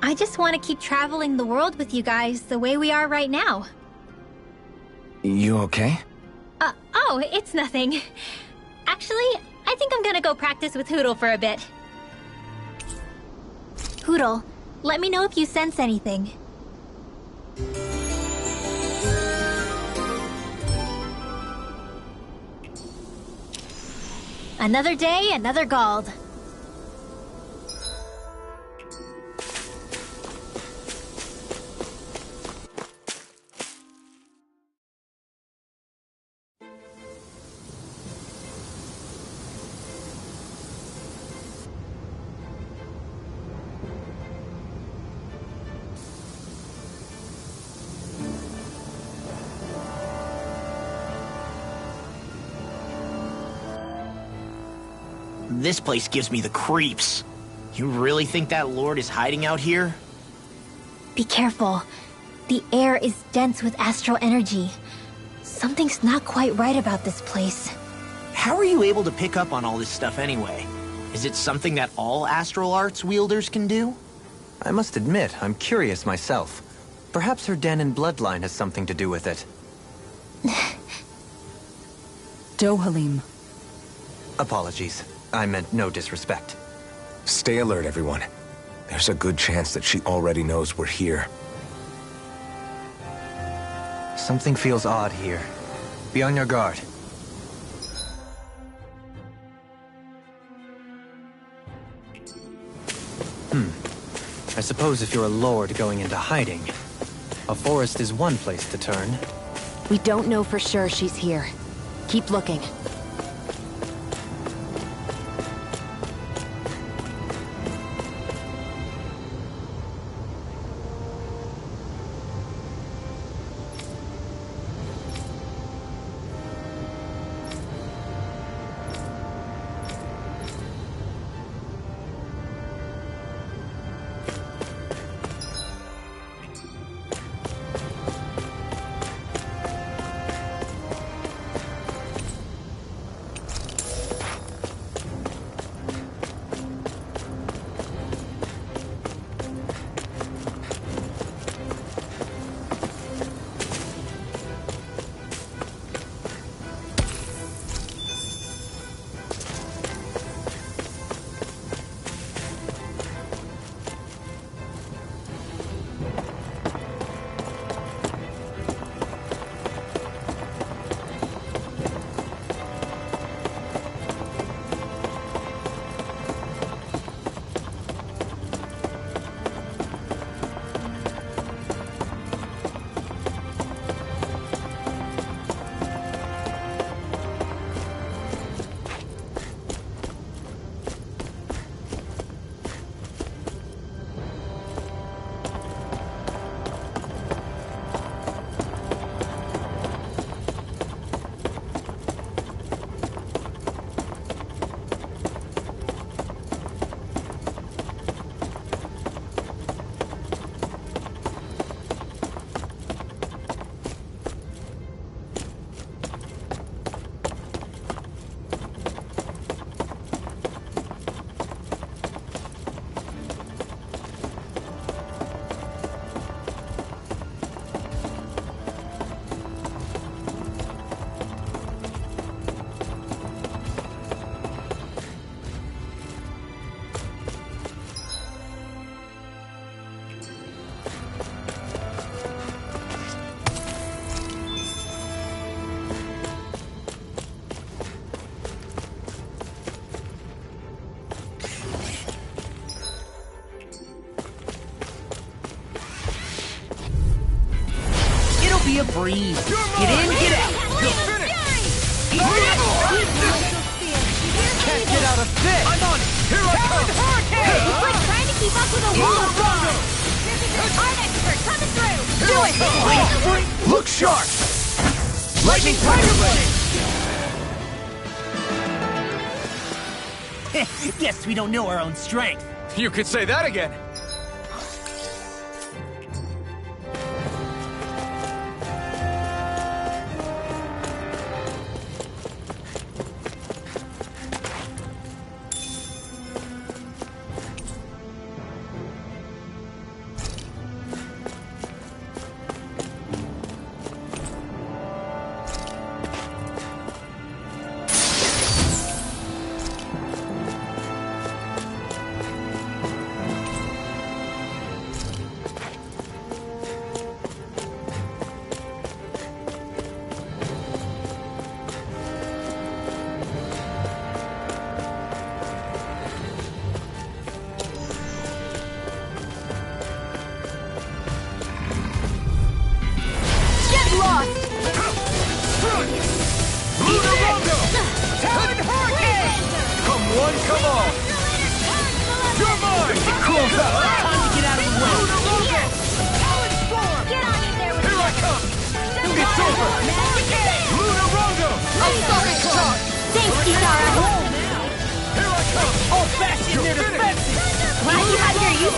S5: I just want to keep traveling the world with you guys the way we are right now.
S4: You okay?
S5: Oh, it's nothing. Actually, I think I'm gonna go practice with Hootle for a bit. Hootle, let me know if you sense anything. Another day, another Gald.
S2: This place gives me the creeps. You really think that lord is hiding out here?
S5: Be careful. The air is dense with astral energy. Something's not quite right about this place.
S2: How are you able to pick up on all this stuff anyway? Is it something that all astral arts wielders can do?
S1: I must admit, I'm curious myself. Perhaps her den and bloodline has something to do with it.
S3: Dohalim.
S1: Apologies. I meant no disrespect.
S4: Stay alert, everyone. There's a good chance that she already knows we're here.
S1: Something feels odd here. Be on your guard. I suppose if you're a lord going into hiding, a forest is one place to turn.
S6: We don't know for sure she's here. Keep looking.
S2: Be a breeze. Get in, get out.
S9: You're finished!
S2: Can't get out of this.
S9: I'm on it! Here I come!
S5: It's like trying to keep up with a wall. Art expert coming through. Do it!
S4: Look sharp!
S9: Lightning Tiger Blade!
S10: Guess we don't know our own strength.
S9: You could say that again!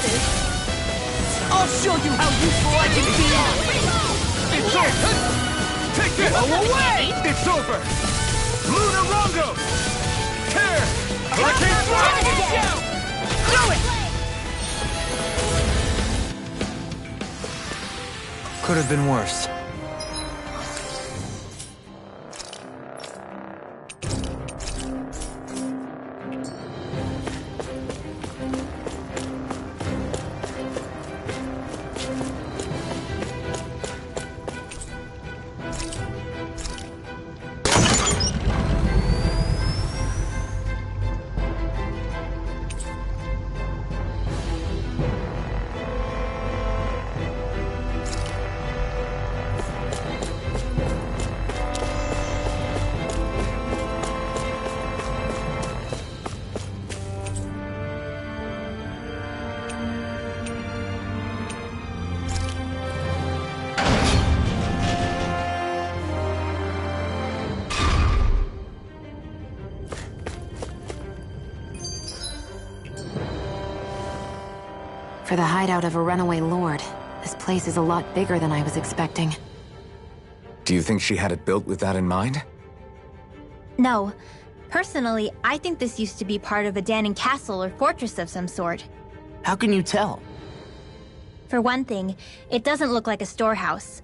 S9: is! I'll show you how useful I can be!
S4: It's over! Take this!
S9: Go away!
S4: It's over! Luna Rongo! Tear! Hurricane Strike!
S9: Do it!
S1: Could have been worse.
S6: For the hideout of a runaway lord, this place is a lot bigger than I was expecting.
S4: Do you think she had it built with that in mind?
S5: No. Personally, I think this used to be part of a Danon castle or fortress of some sort.
S2: How can you tell?
S5: For one thing, it doesn't look like a storehouse.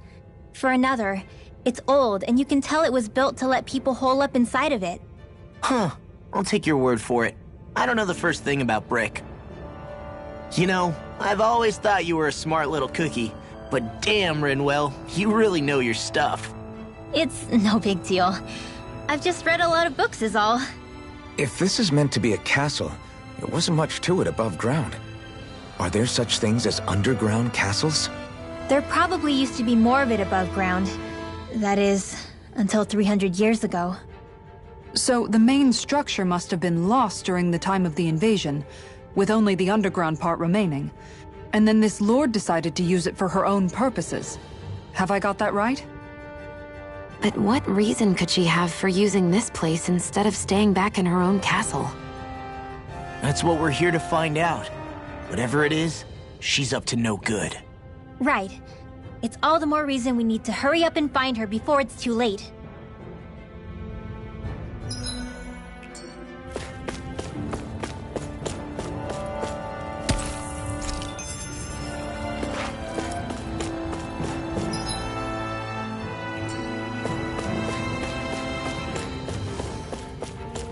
S5: For another, it's old and you can tell it was built to let people hole up inside of it.
S2: Huh. I'll take your word for it. I don't know the first thing about brick. You know, I've always thought you were a smart little cookie, but damn, Rinwell, you really know your stuff.
S5: It's no big deal. I've just read a lot of books is all.
S4: If this is meant to be a castle, there wasn't much to it above ground. Are there such things as underground castles?
S5: There probably used to be more of it above ground. That is, until 300 years ago.
S3: So the main structure must have been lost during the time of the invasion, with only the underground part remaining. And then this lord decided to use it for her own purposes. Have I got that right?
S6: But what reason could she have for using this place instead of staying back in her own castle?
S2: That's what we're here to find out. Whatever it is, she's up to no good.
S5: Right. It's all the more reason we need to hurry up and find her before it's too late.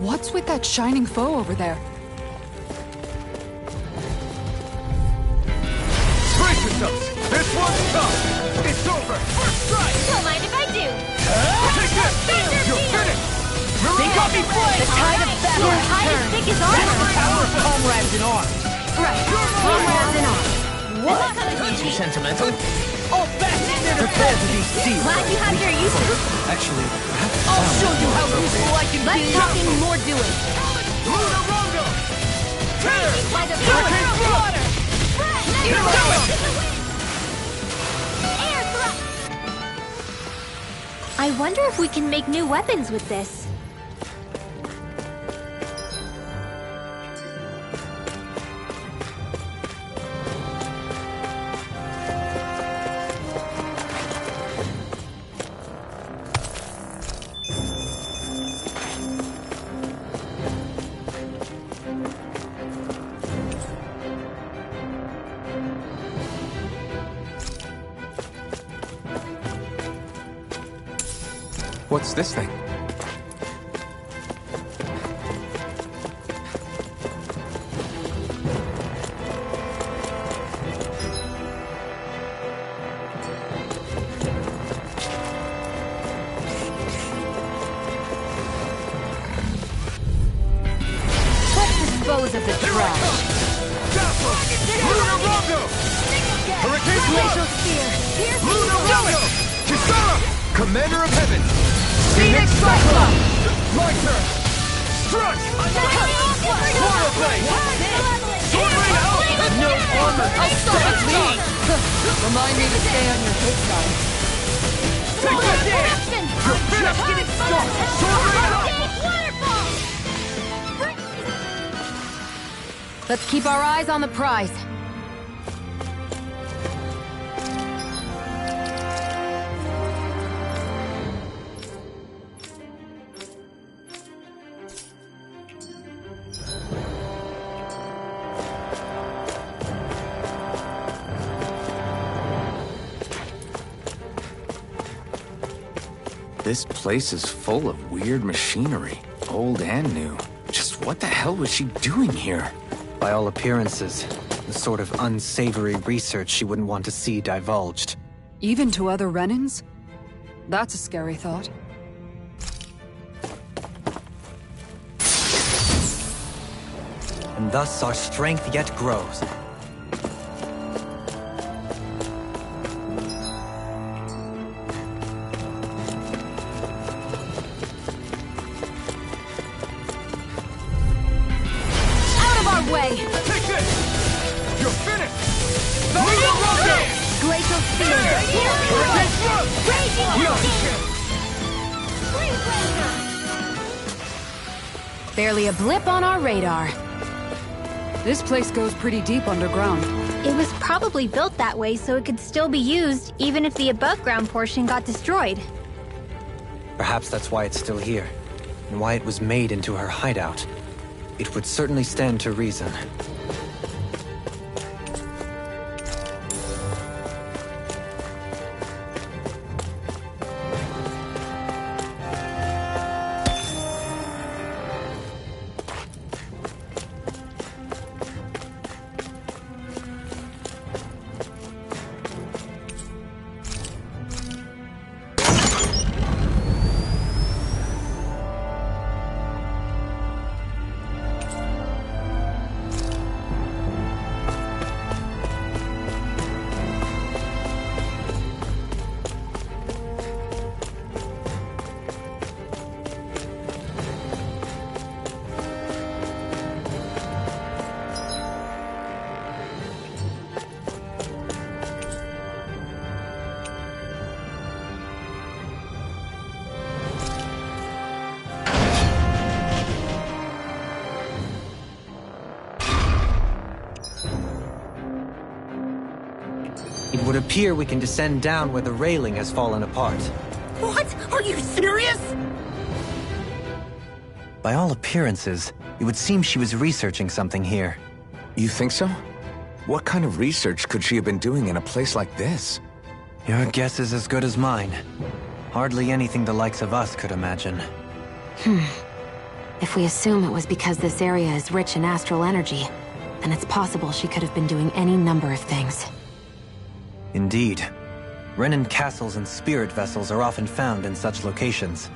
S3: What's with that shining foe over there?
S4: Brace yourselves! This one's tough! It's over! First strike!
S5: Don't mind if I do!
S4: Take this! You're finished!
S9: They got me flanked!
S5: The tide of battle has turned. Thick as armor!
S2: Our comrades in arms.
S6: Right. Comrades in arms.
S2: What? Too sentimental?
S9: All bastards in
S2: Prepare to be sealed.
S5: Glad you have your uses.
S1: Actually, perhaps
S9: I'll show you how useful I can
S5: Less
S9: be!
S5: talking, more doing.
S4: Luna Rongo! Tear!
S5: By the
S4: Hurricane
S5: power of
S4: Strike!
S5: Air thrust! I wonder if we can make new weapons with this.
S4: What's this thing?
S6: Let's dispose of the trash.
S4: Luna Rongo! Hurricane
S5: Glacial
S4: Strike!
S5: Spear!
S4: Luna Rongo! Kisara! Commander of Heaven!
S9: Phoenix Cyclone!
S4: My turn! Strike! Sword Blade! Sword Blade out!
S9: No armor! I'll stop me!
S3: Remind me to stay on your good side.
S4: Take this! You're finished!
S9: Getting started!
S4: Sword Blade out!
S6: Let's keep our eyes on the prize.
S4: This place is full of weird machinery, old and new. Just what the hell was she doing here?
S1: By all appearances, the sort of unsavory research she wouldn't want to see divulged.
S3: Even to other Renins? That's a scary thought.
S1: And thus our strength yet grows.
S5: Way.
S9: Take this! You're finished!
S5: Glacial Spear!
S6: Barely a blip on our radar.
S3: This place goes pretty deep underground.
S5: It was probably built that way so it could still be used, even if the above-ground portion got destroyed.
S1: Perhaps that's why it's still here, and why it was made into her hideout. It would certainly stand to reason. It would appear we can descend down where the railing has fallen apart.
S2: What? Are you serious?
S1: By all appearances, it would seem she was researching something here.
S4: You think so? What kind of research could she have been doing in a place like this?
S1: Your guess is as good as mine. Hardly anything the likes of us could imagine.
S6: If we assume it was because this area is rich in astral energy, then it's possible she could have been doing any number of things.
S1: Indeed. Renin castles and spirit vessels are often found in such locations.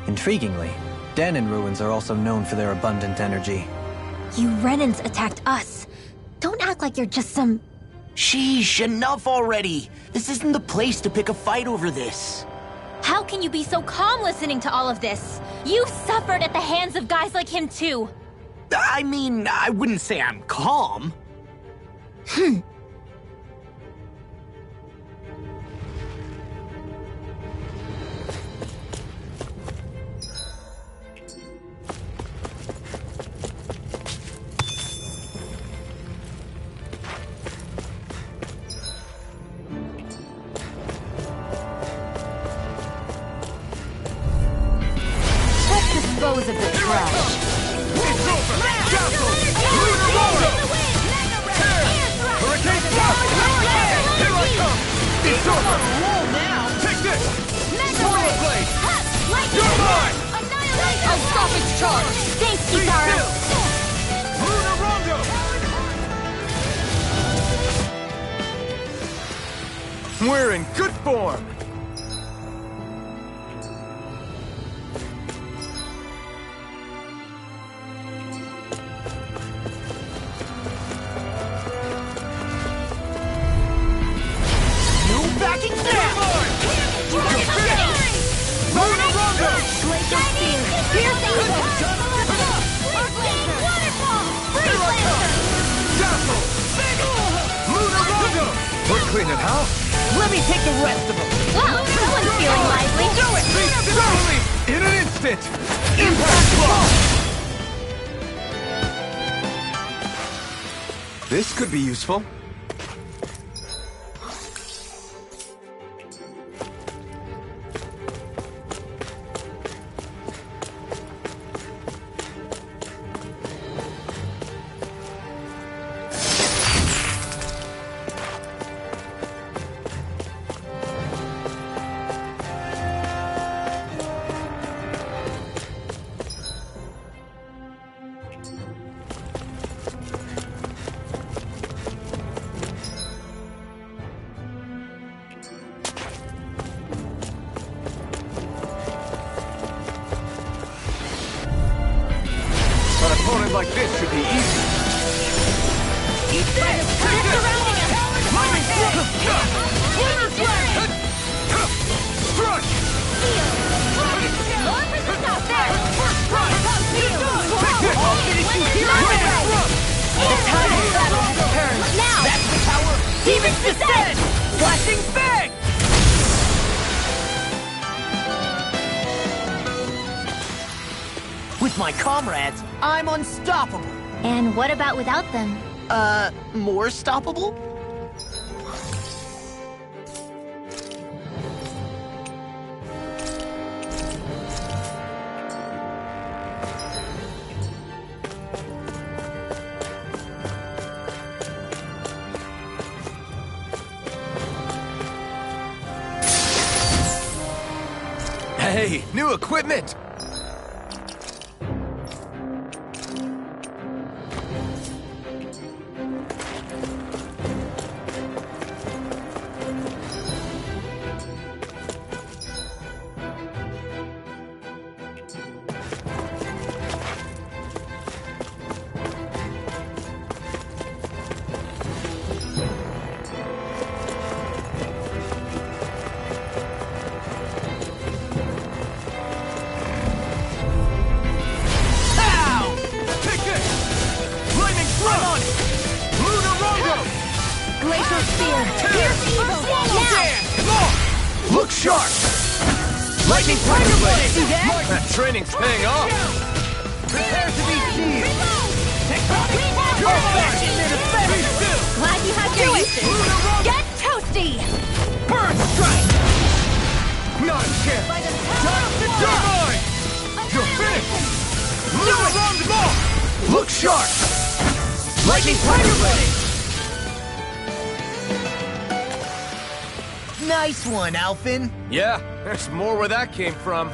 S1: Intriguingly, Danon ruins are also known for their abundant energy.
S5: You Renins attacked us. Don't act like you're just some...
S2: Sheesh, enough already. This isn't the place to pick a fight over this.
S5: How can you be so calm listening to all of this? You've suffered at the hands of guys like him too.
S2: I mean, I wouldn't say I'm calm.
S6: Dispose of the trash.
S9: It's over! Castle! Lunar Water! Hurricane Stop! Here I come! It's over!
S10: Roll now!
S9: Take this! Solar Blade! You're mine!
S5: I'll stop its charge! Thanks,
S9: Be
S5: Kizaru!
S9: still! Lunar Rondo! We're in good form!
S2: Backing down!
S9: Lunar Rondo!
S5: Glacial Spear! Piercing Waterfall!
S9: Here I come! Dazzle! Lunar Rondo! We're cleaning house!
S2: Let me take the rest of them!
S5: Wow, someone's feeling lively!
S9: Do it! Totally! In an instant! Impact blow! This could be useful.
S4: fight like this should be easy.
S5: Eat this! Surrounding him!
S9: Lightning Swimmer's Left! Strike!
S5: Going for the top there!
S9: First strike!
S5: Take this!
S9: All finishing heroes!
S5: The tide of battle has turned! Now!
S9: That's the power!
S5: Demon's Descent!
S9: Flashing Fang!
S2: With my comrades, I'm unstoppable.
S5: And what about without them?
S2: More stoppable?
S4: Hey, new equipment!
S5: Glacial Spear! Pierce evil! Now!
S4: Look sharp! Lightning Tiger Blade! That training's paying off!
S9: Prepare to be seized!
S5: Glad you had your uses! Get toasty!
S9: Burn Strike!
S4: Not a chance!
S5: By the power of
S9: Turbine!
S4: You're finished!
S9: Do it! Round
S4: Look sharp! Lightning Tiger Blade!
S2: Nice one, Alphen.
S4: Yeah, there's more where that came from.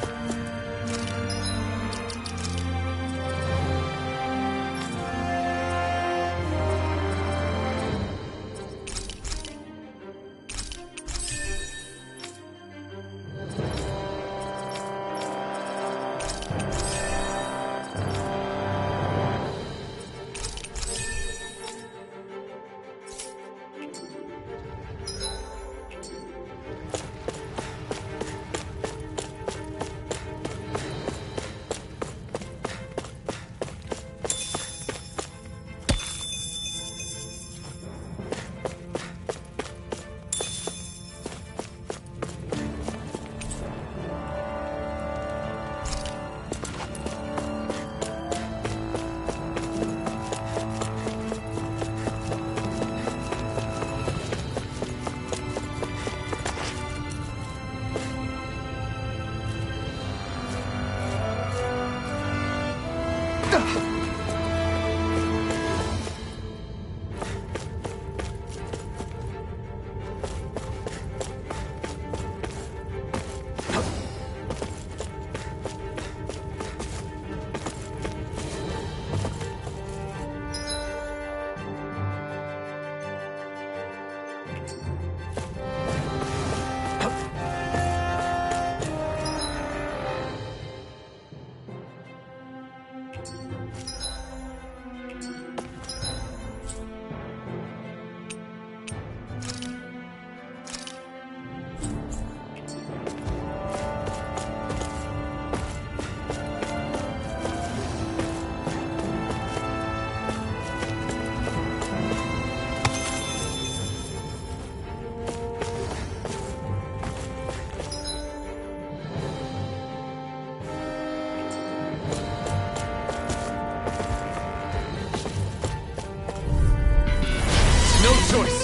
S9: No choice!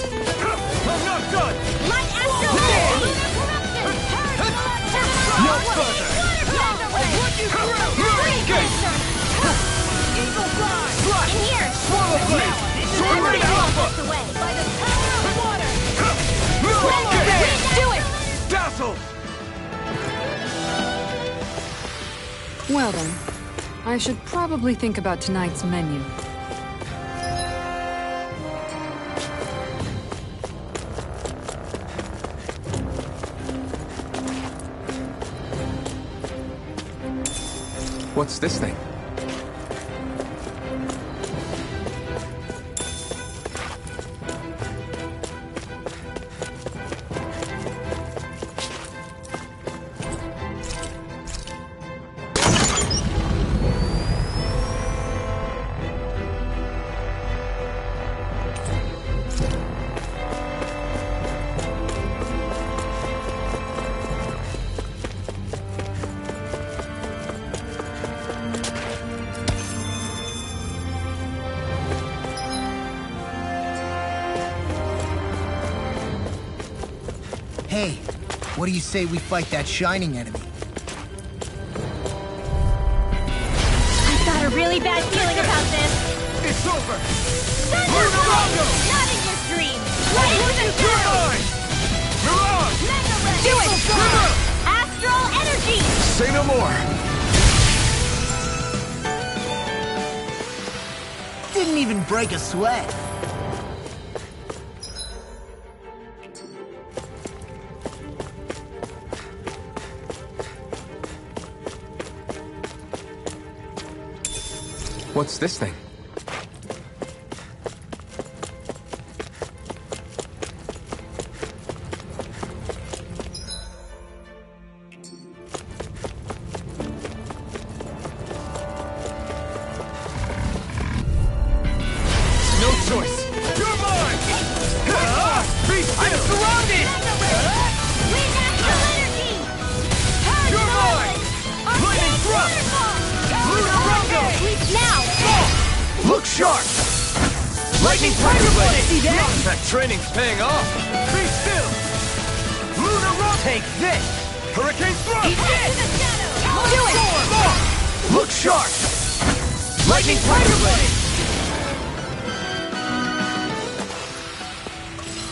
S9: I'm not done!
S5: Light Astral
S9: No further!
S5: Eagle Fly! In here!
S9: Swallow Blade! Sword and Alpha!
S5: Away. By the power of water!
S9: Wind!
S5: Do it!
S9: Dazzle!
S3: Well then, I should probably think about tonight's menu.
S4: What's this thing?
S10: Hey, what do you say we fight that shining enemy?
S5: I've got a really bad feeling about this.
S9: It's over!
S5: Thunderbolt! Not in your dreams! Light with the shadow!
S9: Mirage!
S5: Mega Ray!
S6: Do it!
S5: Astral energy!
S4: Say no more!
S10: Didn't even break a sweat.
S4: What's this thing?
S9: No choice! You're mine! Be still! I'm surrounded!
S5: Wind astral energy!
S9: You're mine! Lightning thrust! Lunar Echo!
S5: Now!
S9: Look sharp! Lightning Tiger Blade! See that? That training's paying off! Be still! Lunar Rock! Take this! Hurricane Thrust!
S5: Eat this!
S9: Do it! Look sharp! Lightning Tiger Blade!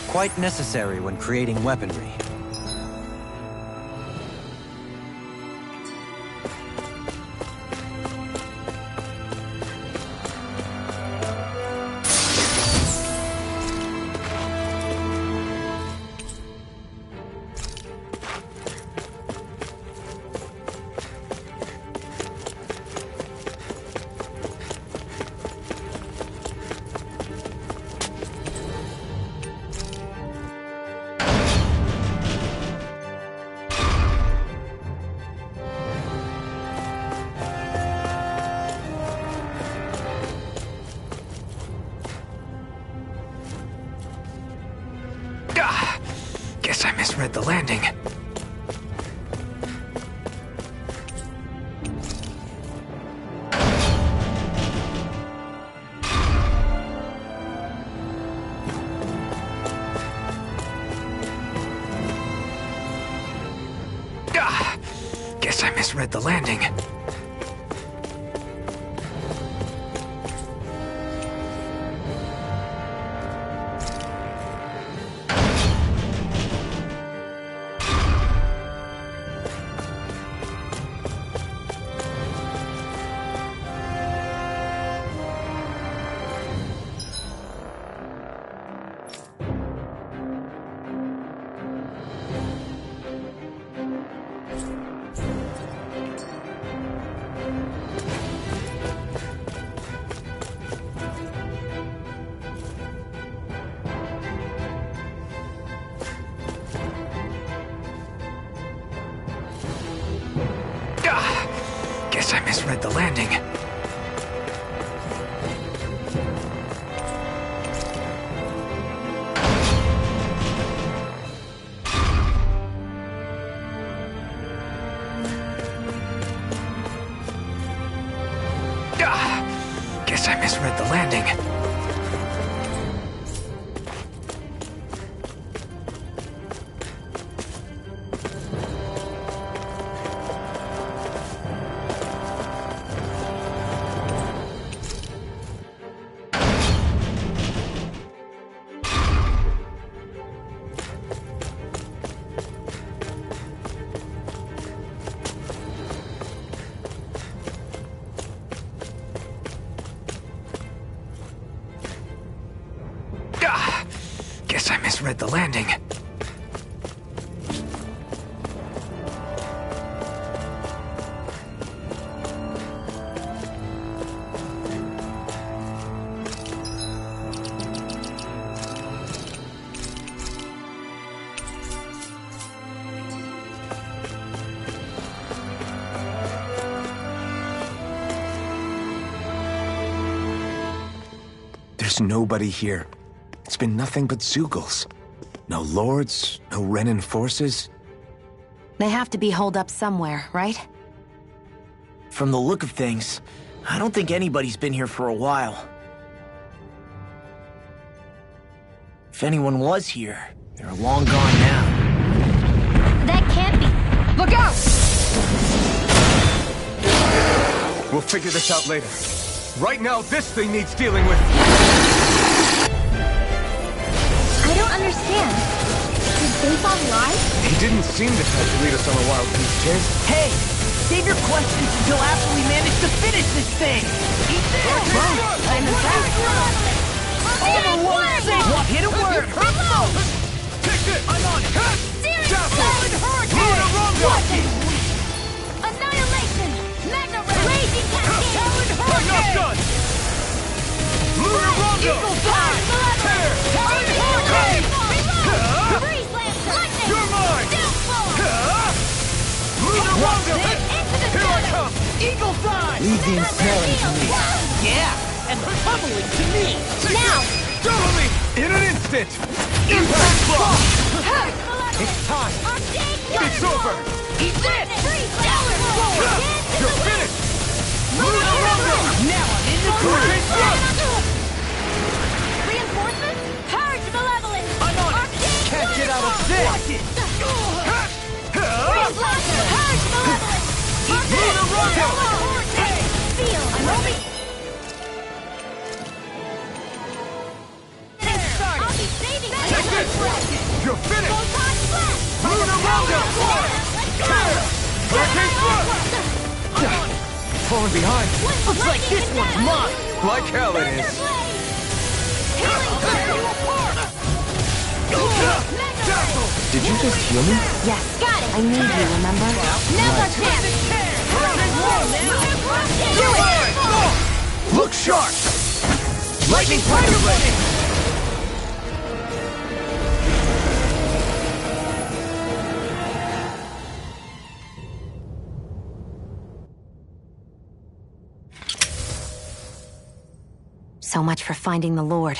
S1: Quite necessary when creating weaponry.
S4: Guess I misread the landing. Guess I misread the landing. Guess I misread the landing. Guess I misread the landing. Guess I misread the landing. There's nobody here. It's been nothing but Zeugles. No lords, no Renan forces.
S6: They have to be holed up somewhere, right?
S2: From the look of things, I don't think anybody's been here for a while. If anyone was here, they're long gone now.
S3: Look out!
S9: We'll figure this out later. Right now, this thing needs dealing with.
S5: I don't understand. Did Bayfon lie?
S9: He didn't seem to try to lead us on a wild goose chase.
S2: Hey! Save your questions until after we manage to finish this thing! Eat this! I'm in all the ones say what hit a word! Hurt most!
S9: Take this!
S2: I'm on it!
S5: Seriously!
S2: Hurricane!
S5: Annihilation! Magna Ray! Raging Cascade!
S9: I'm not done! Lunar Rondo!
S5: Eagle Fire!
S9: Tear!
S5: Hurricane!
S9: Huh?
S5: Breeze Lancer! Lightning!
S9: You're mine!
S5: Downfall!
S9: Lunar Rondo!
S5: Into the
S9: Here I
S5: center!
S9: come!
S2: Eagle Fly!
S1: Leave the ensnaring to me.
S2: Yeah! And pummeling to me!
S5: Now!
S9: Totally! In an instant! Impact block!
S2: It's time!
S9: It's over!
S2: Eat this!
S9: You're finished!
S2: Lunar Rondo! Now I'm in the
S9: Hurricane
S2: groove!
S9: Thrust!
S5: Reinforcements? Purge Malevolence!
S2: I'm on it! Can't get out of this! Watch it!
S5: Breeze Lancer! Purge Malevolence!
S9: Lunar Rondo!
S5: Feel! I'm only... I'll be saving you!
S9: Take this! You're finished!
S5: Photon Blast!
S9: Lunar Rondo!
S5: Let's go!
S9: Hurricane Thrust! Falling behind.
S2: Looks like this one's mine!
S9: Like hell it is. Did you just heal me?
S6: Yes, got it. I need you, remember?
S5: Now's our chance! Do it!
S9: Look sharp! Lightning Tiger Blade!
S6: So much for finding the Lord.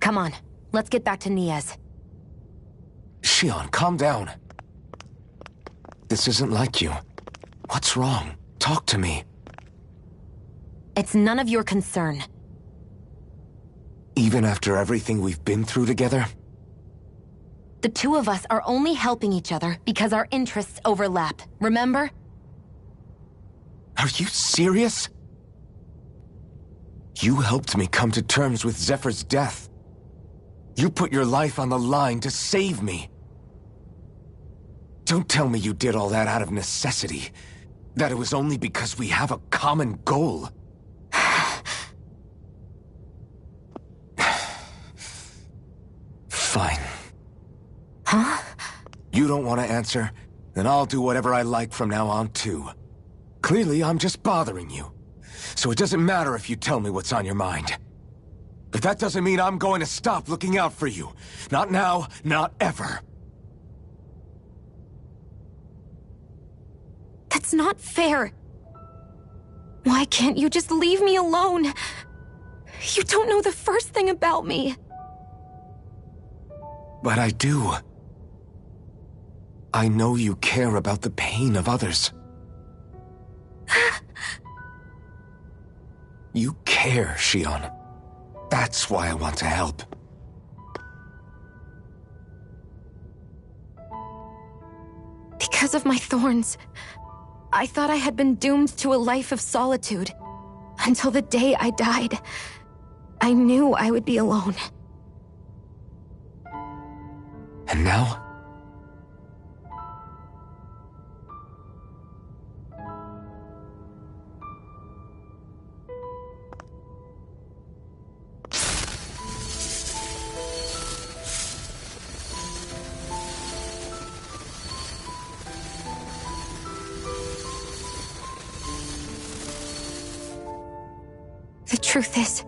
S6: Come on, let's get back to Niaz.
S4: Shion, calm down. This isn't like you. What's wrong? Talk to me.
S6: It's none of your concern.
S4: Even after everything we've been through together?
S6: The two of us are only helping each other because our interests overlap, remember?
S4: Are you serious? You helped me come to terms with Zephyr's death. You put your life on the line to save me. Don't tell me you did all that out of necessity. That it was only because we have a common goal. Fine.
S6: Huh?
S4: You don't want to answer? Then I'll do whatever I like from now on, too. Clearly, I'm just bothering you. So it doesn't matter if you tell me what's on your mind. But that doesn't mean I'm going to stop looking out for you. Not now, not ever.
S6: That's not fair. Why can't you just leave me alone? You don't know the first thing about me.
S4: But I do. I know you care about the pain of others. You care, Shion. That's why I want to help.
S6: Because of my thorns, I thought I had been doomed to a life of solitude. Until the day I died, I knew I would be alone.
S4: And now?
S6: The truth is,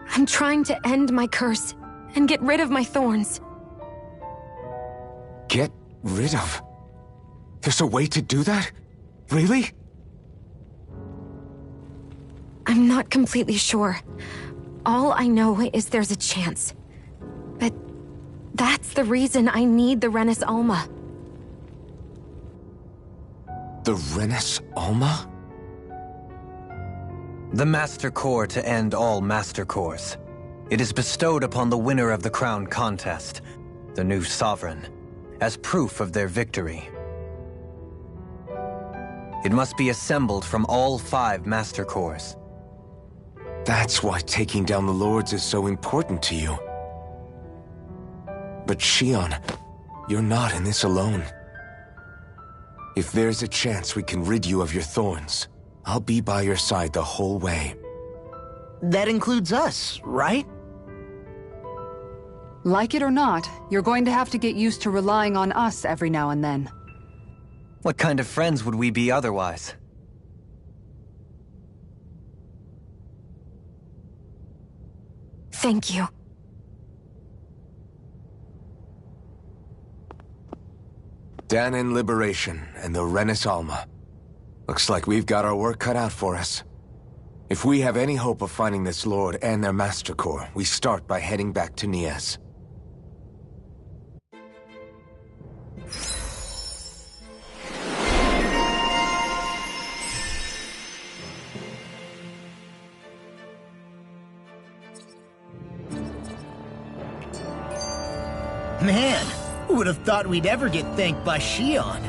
S6: I'm trying to end my curse and get rid of my thorns.
S4: Get rid of? There's a way to do that? Really?
S6: I'm not completely sure. All I know is there's a chance. But that's the reason I need the Renis Alma.
S4: The Renis Alma?
S1: The Master Core to end all Master Cores. It is bestowed upon the winner of the Crown Contest, the new Sovereign, as proof of their victory. It must be assembled from all 5 Master Cores.
S4: That's why taking down the Lords is so important to you. But Shion, you're not in this alone. If there's a chance we can rid you of your thorns, I'll be by your side the whole way.
S2: That includes us, right?
S3: Like it or not, you're going to have to get used to relying on us every now and then.
S1: What kind of friends would we be otherwise?
S6: Thank you.
S4: Dahnan Liberation and the Renis Alma. Looks like we've got our work cut out for us. If we have any hope of finding this Lord and their Master Core, we start by heading back to Nias.
S10: Man, who would have thought we'd ever get thanked by Shion?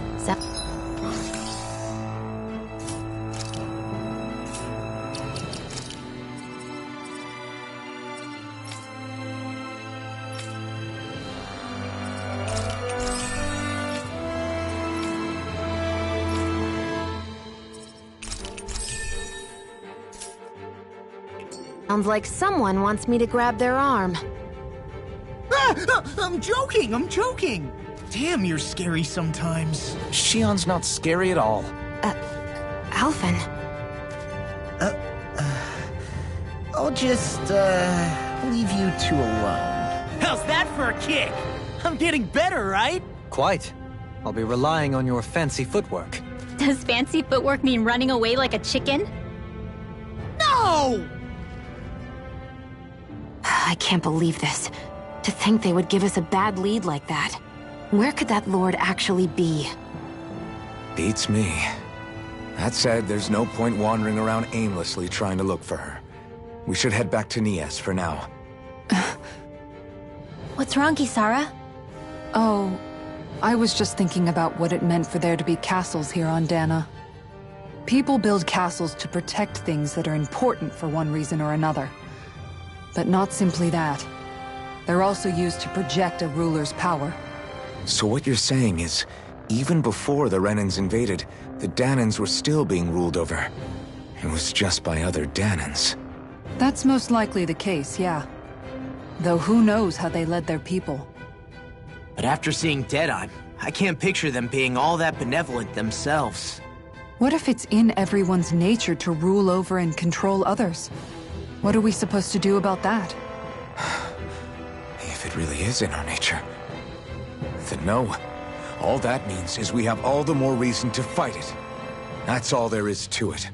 S6: Sounds like someone wants me to grab their arm.
S10: I'm joking! Damn, you're scary sometimes.
S4: Shion's not scary at all.
S6: Alphen.
S10: I'll just, leave you two alone. How's that for a kick? I'm getting better, right?
S1: Quite. I'll be relying on your fancy footwork.
S5: Does fancy footwork mean running away like a chicken?
S10: No!
S6: I can't believe this. To think they would give us a bad lead like that. Where could that Lord actually be?
S4: Beats me. That said, there's no point wandering around aimlessly trying to look for her. We should head back to Nias for now.
S5: What's wrong, Kisara?
S3: Oh, I was just thinking about what it meant for there to be castles here on Dana. People build castles to protect things that are important for one reason or another. But not simply that. They're also used to project a ruler's power.
S4: So what you're saying is, even before the Renans invaded, the Dahnans were still being ruled over. It was just by other Dahnans.
S3: That's most likely the case, yeah. Though who knows how they led their people.
S2: But after seeing Deadeye, I can't picture them being all that benevolent themselves.
S3: What if it's in everyone's nature to rule over and control others? What are we supposed to do about that?
S4: If it really is in our nature, then no. All that means is we have all the more reason to fight it. That's all there is to it.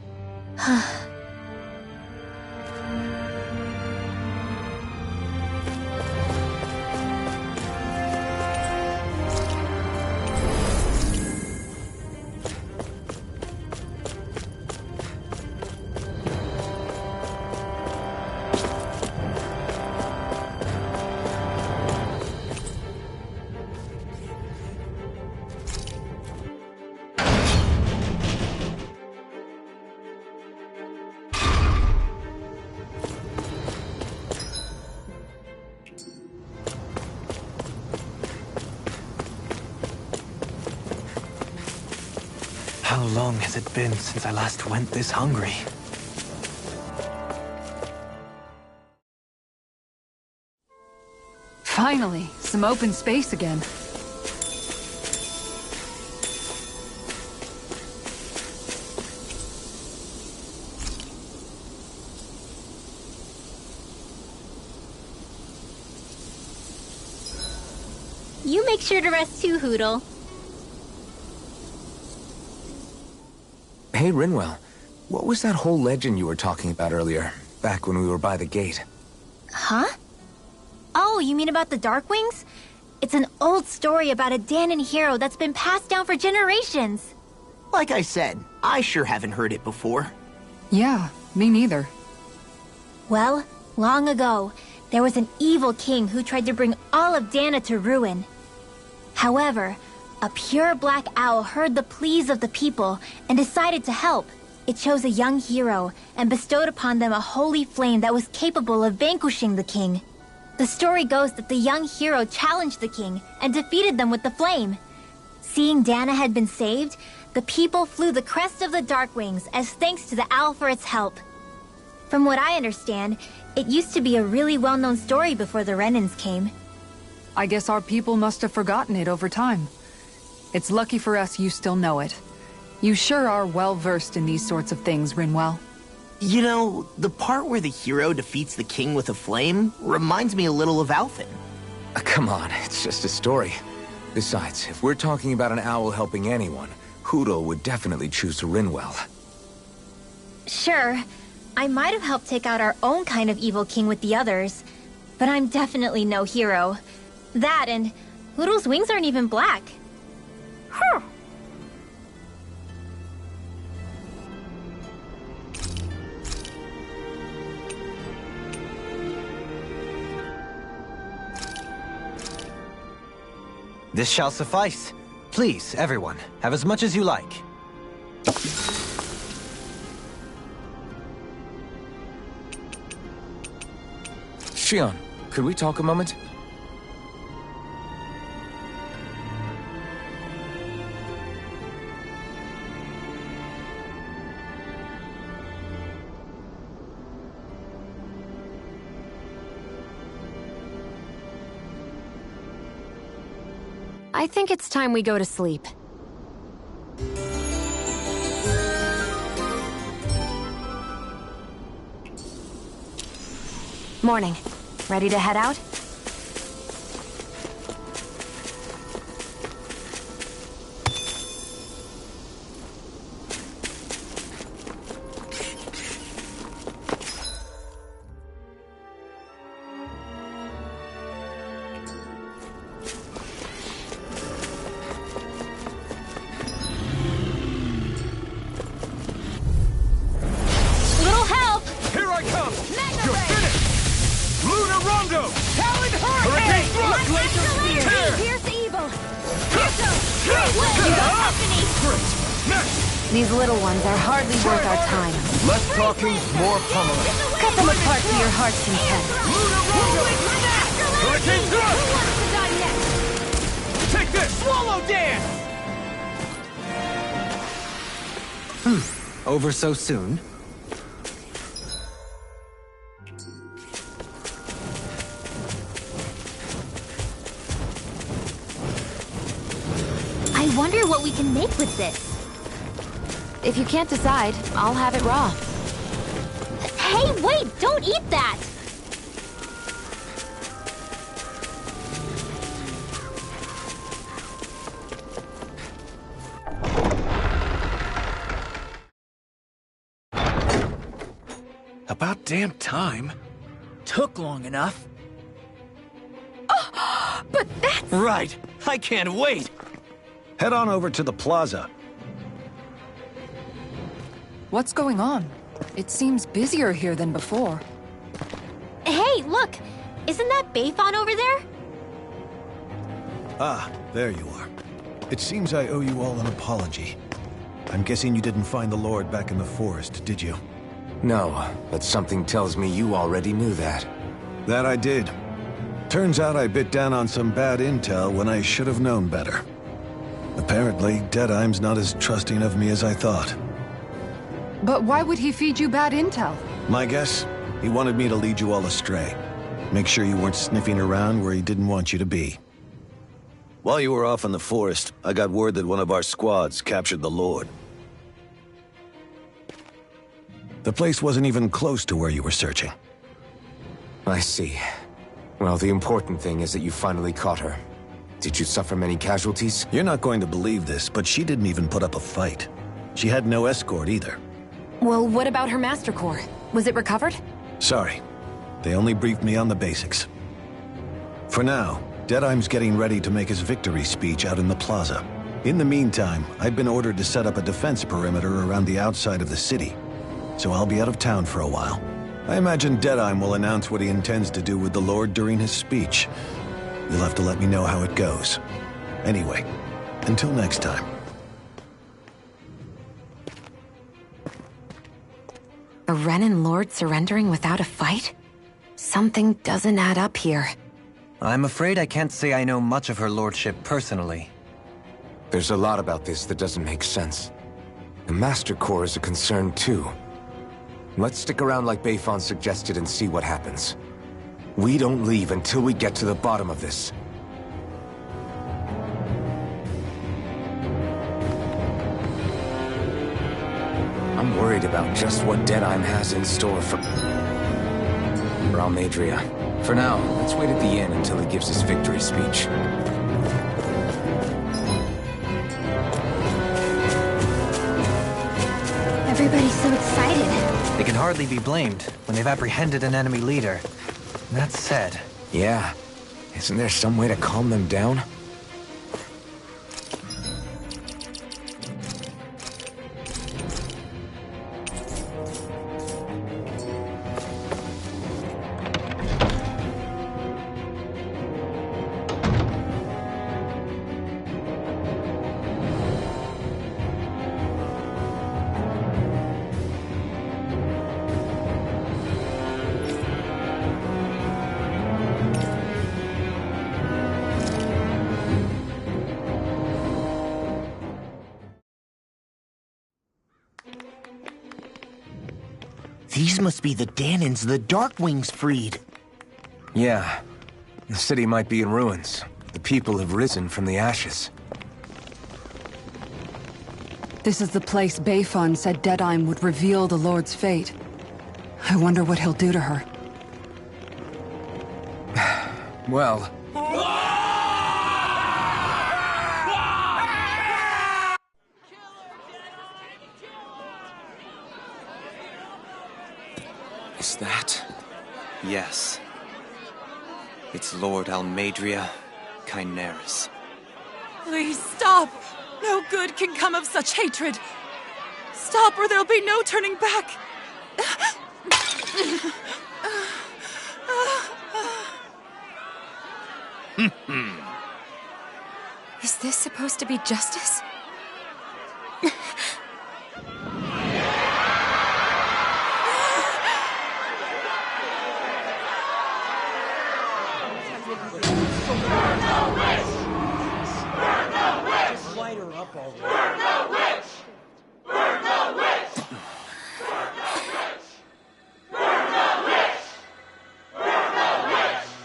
S1: How long has it been since I last went this hungry?
S3: Finally, some open space again.
S5: You make sure to rest too, Hootle.
S4: Hey, Rinwell. What was that whole legend you were talking about earlier, back when we were by the gate?
S5: Huh? Oh, you mean about the Darkwings? It's an old story about a Dahnan hero that's been passed down for generations.
S2: Like I said, I sure haven't heard it before.
S3: Yeah, me neither.
S5: Well, long ago, there was an evil king who tried to bring all of Dana to ruin. However, A pure black owl heard the pleas of the people and decided to help. It chose a young hero and bestowed upon them a holy flame that was capable of vanquishing the king. The story goes that the young hero challenged the king and defeated them with the flame. Seeing Dana had been saved, the people flew the crest of the Darkwings as thanks to the owl for its help. From what I understand, it used to be a really well-known story before the Renans came.
S3: I guess our people must have forgotten it over time. It's lucky for us you still know it. You sure are well-versed in these sorts of things, Rinwell.
S2: You know, the part where the hero defeats the king with a flame reminds me a little of Alphen.
S4: Come on, it's just a story. Besides, if we're talking about an owl helping anyone, Hootle would definitely choose Rinwell.
S5: Sure, I might have helped take out our own kind of evil king with the others, but I'm definitely no hero. That and Hootle's wings aren't even black. Huh.
S1: This shall suffice. Please, everyone, have as much as you like.
S4: Shion, could we talk a moment?
S6: I think it's time we go to sleep. Morning. Ready to head out? These little ones are hardly worth our time.
S9: Less talking, more pummeling.
S6: Cut them apart to your heart's content.
S9: Hurricane thrust! Take this! Swallow dance!
S1: Over so soon?
S5: I wonder what we can make with this.
S6: If you can't decide, I'll have it raw.
S5: Hey, wait! Don't eat that!
S9: About damn time. Took long enough.
S6: Oh, but that's...
S9: Right. I can't wait.
S7: Head on over to the plaza.
S3: What's going on? It seems busier here than before.
S5: Hey, look! Isn't that Bayfon over there?
S7: Ah, there you are. It seems I owe you all an apology. I'm guessing you didn't find the Lord back in the forest, did you?
S4: No, but something tells me you already knew that.
S7: That I did. Turns out I bit down on some bad intel when I should have known better. Apparently, Deadeye's not as trusting of me as I thought.
S3: But why would he feed you bad intel?
S7: My guess? He wanted me to lead you all astray. Make sure you weren't sniffing around where he didn't want you to be. While you were off in the forest, I got word that one of our squads captured the Lord. The place wasn't even close to where you were searching.
S4: I see. Well, the important thing is that you finally caught her. Did you suffer many casualties?
S7: You're not going to believe this, but she didn't even put up a fight. She had no escort either.
S6: Well, what about her Master Core? Was it recovered?
S7: Sorry. They only briefed me on the basics. For now, Deadeye's getting ready to make his victory speech out in the plaza. In the meantime, I've been ordered to set up a defense perimeter around the outside of the city. So I'll be out of town for a while. I imagine Deadeye will announce what he intends to do with the Lord during his speech. You'll have to let me know how it goes. Anyway, Until next time.
S6: A Renin Lord surrendering without a fight? Something doesn't add up here.
S1: I'm afraid I can't say I know much of her lordship personally.
S4: There's a lot about this that doesn't make sense. The Master Core is a concern too. Let's stick around like Beifan suggested and see what happens. We don't leave until we get to the bottom of this. I'm worried about just what Deadheim has in store for Almeidrea. For now, let's wait at the inn until he gives his victory speech.
S5: Everybody's so excited.
S1: They can hardly be blamed when they've apprehended an enemy leader. That said...
S4: Yeah. Isn't there some way to calm them down?
S2: These must be the Danans the Darkwings freed.
S4: Yeah. The city might be in ruins. The people have risen from the ashes.
S3: This is the place Beifan said Deadheim would reveal the Lord's fate. I wonder what he'll do to her.
S4: Well... Is that...
S1: Yes. It's Lord Almeidrea Kynaris.
S11: Please stop! No good can come of such hatred. Stop or there'll be no turning back.
S6: Is this supposed to be justice?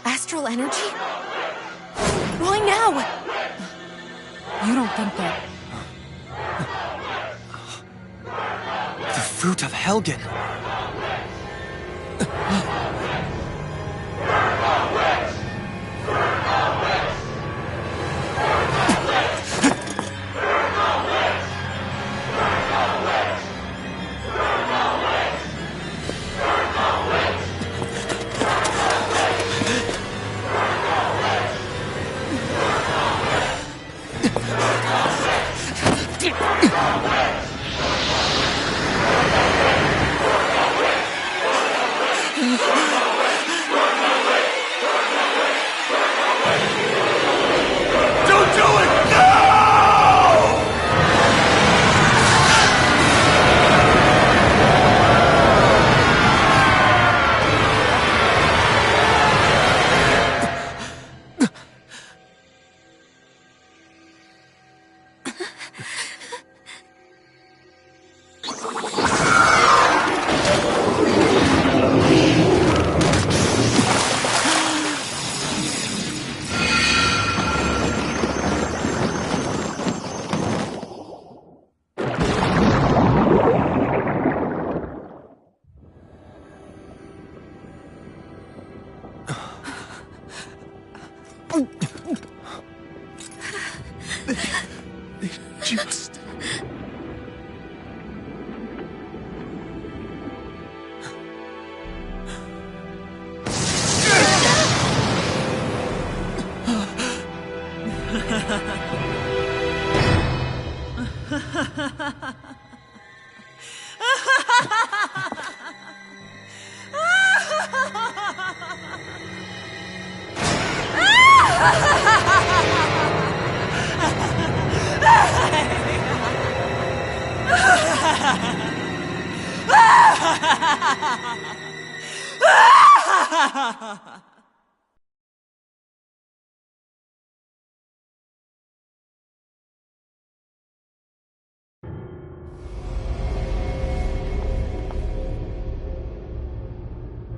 S6: Astral energy? Why now?
S3: You don't think that...
S1: The fruit of Helgen!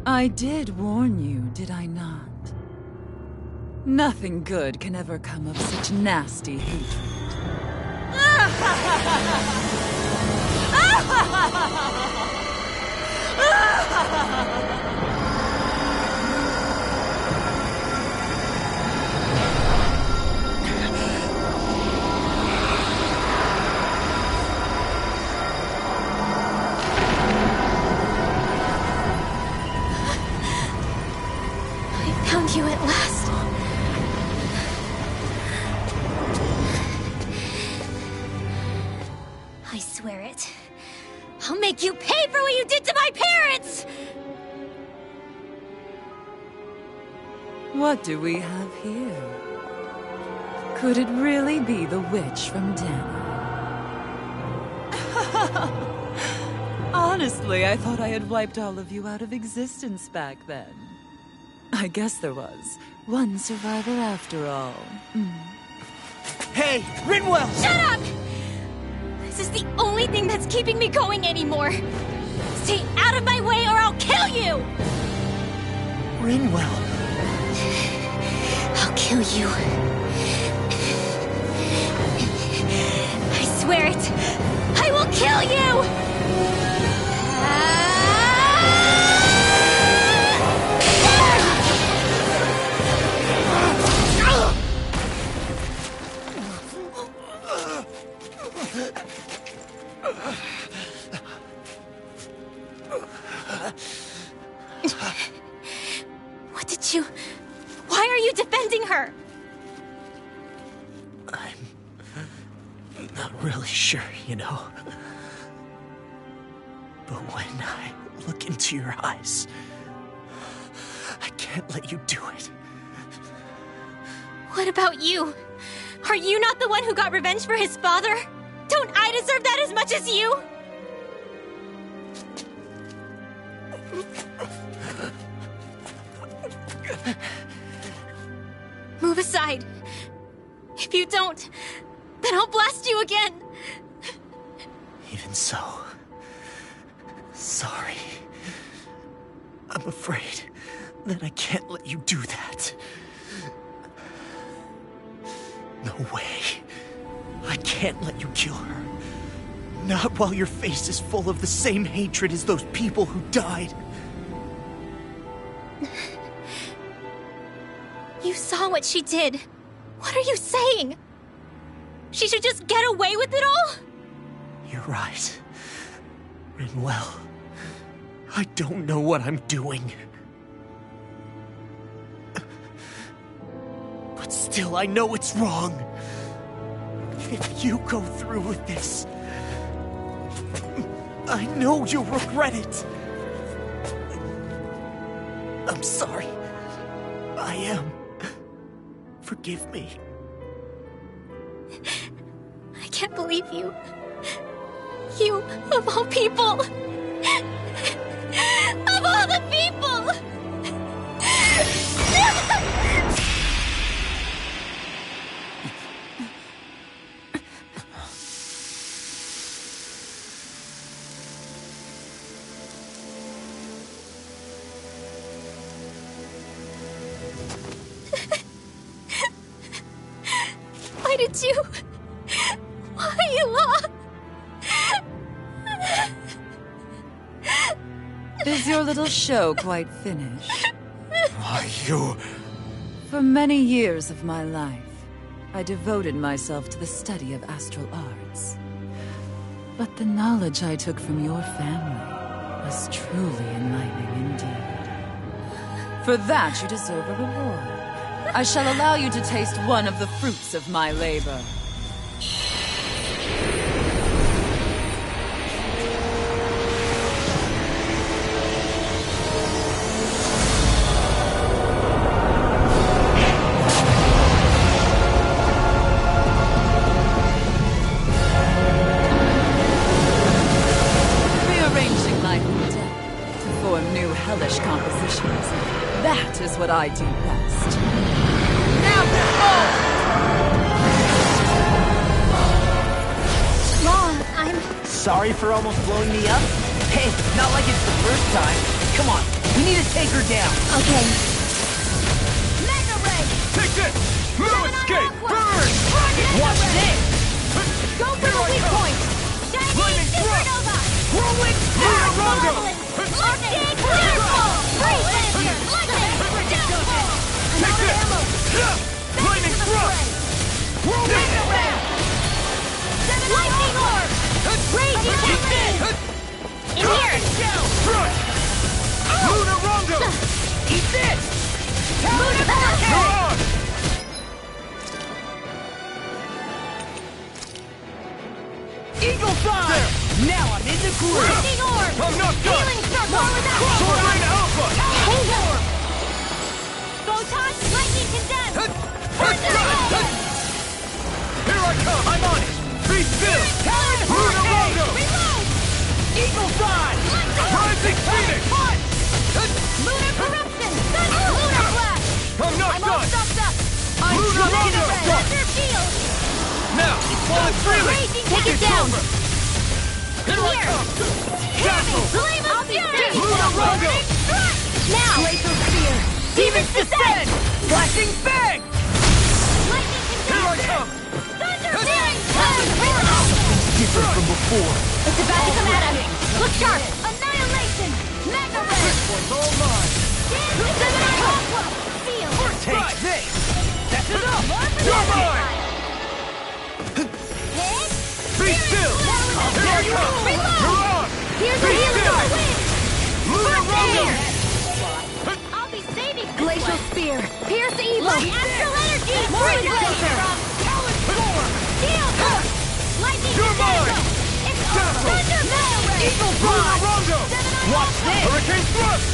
S11: I did warn you, did I not? Nothing good can ever come of such nasty hatred.
S5: I found you at last. I swear it. I'll make you pay for what you did to my parents!
S11: What do we have here? Could it really be the witch from Dana? Honestly, I thought I had wiped all of you out of existence back then. I guess there was one survivor after all.
S2: Hey, Rinwell!
S5: Shut up! This is the only thing that's keeping me going anymore. Stay out of my way or I'll kill you!
S2: Rinwell.
S5: I'll kill you. I swear it. I will kill you! What did you... Why are you defending her?
S2: I'm not really sure, you know. But when I look into your eyes, I can't let you do it.
S5: What about you? Are you not the one who got revenge for his father? Don't I deserve that as much as you? Move aside. If you don't, then I'll blast you again.
S2: Even so, sorry. I'm afraid that I can't let you do that. No way. I can't let you kill her. Not while your face is full of the same hatred as those people who died.
S5: You saw what she did. What are you saying? She should just get away with it all?
S2: You're right. Rinwell. I don't know what I'm doing. But still, I know it's wrong. If you go through with this, I know you'll regret it. I'm sorry. I am. Forgive me.
S5: I can't believe you. You, of all people. Of all the people! Why did you... Why you lost?
S11: Is your little show quite finished?
S4: Why, you...
S11: For many years of my life, I devoted myself to the study of astral arts. But the knowledge I took from your family was truly enlightening indeed. For that, you deserve a reward. I shall allow you to taste one of the fruits of my labor. Rearranging life and death to form new hellish compositions. That I do best.
S10: Mom, Sorry for almost blowing me up? Hey, not like it's the first time. Come on, we need to take her down.
S5: Okay.
S9: Mega Ray! Take this! Move escape! Burn!
S10: Watch this!
S5: Go for the weak point! Shiny Supernova!
S10: Whirlwind
S5: Rondo! Arctic Fireball! Freeze Lantern! Lightning! Downfall!
S9: Take this!
S5: Ammo!
S9: Lightning thrust!
S5: Whirlwind Ray! Lightning Orb! Raging Tempest! In here!
S9: Thrust! Lunar Rondo!
S10: Eat this!
S5: Lunar Vortex!
S9: You're on!
S10: Eagle Thigh! Now I'm in the groove!
S5: Lightning Orb!
S9: I'm not done!
S5: Healing Circle!
S9: Sword Rain Alpha!
S5: Hazel! Photon Lightning Condemned!
S9: Here I come! I'm on it! Be still! Lunar Rondo!
S5: Reload!
S10: Eagle Thigh!
S9: Rising Phoenix!
S5: Lunar Corruption! Lunar Blast!
S9: I'm not
S5: I'm all
S9: done!
S5: stuffed up!
S10: I'm
S9: Lunar
S10: trying to
S9: Rondo!
S5: Thunder Shield!
S9: Now! While it's reeling!
S5: Raging, take it down!
S9: Here I come! Castle!
S5: Flame of Fury!
S9: Lunar Rondo!
S5: Now!
S10: Glacial Spear!
S5: Demon's Descent!
S10: Flashing Bang!
S5: Lightning
S9: Here I
S5: Condemned!
S9: come!
S5: Thunder Fury! Reload!
S10: Different from before.
S5: It's about to come at us! Look sharp! Annihilation! Mega Ray!
S9: One's all mine!
S5: Aqua! Seal!
S10: Take this! That's enough!
S9: You're mine!
S5: Hit!
S9: Be still! Here I come!
S5: Reload!
S9: You're on!
S5: Here's the
S9: Be
S5: healing
S9: still!
S5: for wind!
S9: Lunar Rondo!
S5: I'll be saving this
S6: Glacial
S5: one.
S6: Spear!
S5: Pierce evil! Astral energy! Freeze laser! Steel Force! Lightning
S9: You're mine!
S5: Crescendo! It's
S9: Castle!
S5: Thunder Metal Ray!
S10: Eagle
S9: Lunar
S10: Thigh!
S9: Rondo!
S10: Watch this!
S9: Hurricane Thrust!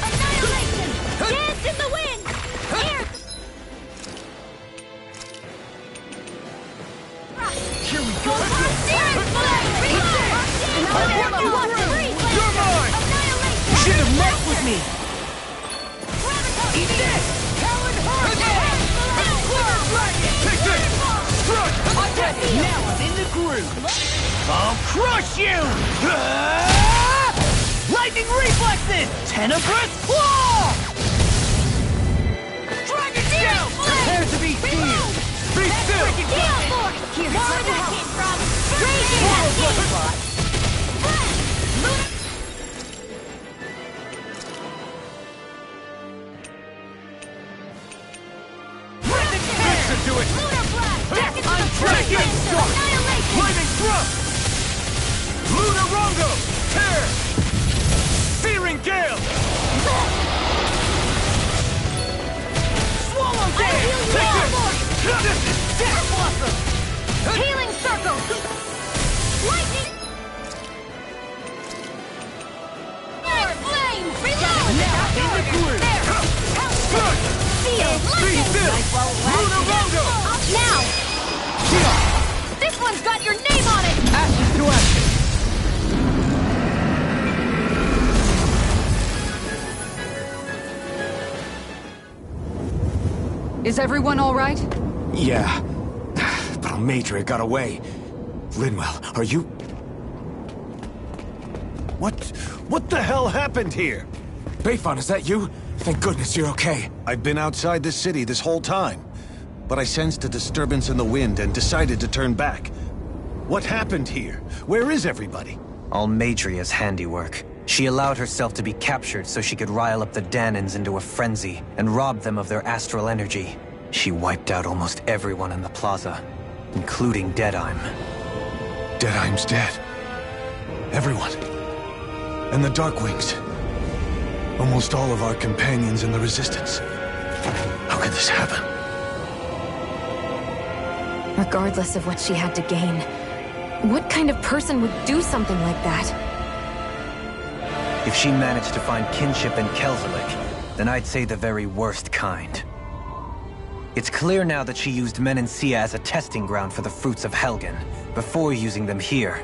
S5: Annihilation! Dance in the wind! Here!
S10: Here we go!
S5: Searing Flame! Reload! Watch Freeze Laser!
S9: You're mine!
S5: Annihilation!
S10: Should have messed with me! Eat this!
S5: Talon Hurricane!
S9: Take this! Thrust!
S10: Now I'm in the groove! I'll crush you! Lightning Reflexes! Tenebrous Claw! Dragon Shell! Prepare to be sealed!
S9: Be still!
S5: Steel Force! Here's where that came from! Raging Cascade! Lunar...
S9: This should do it!
S5: Lunar Blast! Back into
S9: I'm
S5: the
S9: tracking!
S5: Freeze Laser! Annihilation!
S9: Lightning Thrust! Lunar Rondo! Tear! Searing Gale!
S10: Swallow
S5: I
S10: Dance!
S5: feel you
S9: Take
S5: all
S9: this!
S5: more!
S9: This is
S10: Death Blossom!
S5: Healing Circle! Lightning... Fire Flame! Reload!
S10: Now in the groove!
S5: There!
S9: good!
S5: Seal!
S9: Be
S5: Lightning!
S9: still! Lunar Rondo!
S5: Now! This one's got your name on it!
S10: Ashes to ashes!
S3: Is everyone all right?
S4: Yeah. But Almadria got away. Rinwell, are you...
S7: What the hell happened here?
S4: Bayfon, is that you? Thank goodness you're okay.
S7: I've been outside the city this whole time, but I sensed a disturbance in the wind and decided to turn back. What happened here? Where is everybody?
S1: Almadria's handiwork. She allowed herself to be captured so she could rile up the Danans into a frenzy and rob them of their astral energy. She wiped out almost everyone in the plaza, including Deadheim.
S7: Deadheim's dead. Everyone. And the Darkwings. Almost all of our companions in the Resistance. How could this happen?
S6: Regardless of what she had to gain, what kind of person would do something like that?
S1: If she managed to find kinship in Kelzelik, then I'd say the very worst kind. It's clear now that she used Menancia as a testing ground for the fruits of Helgen, before using them here.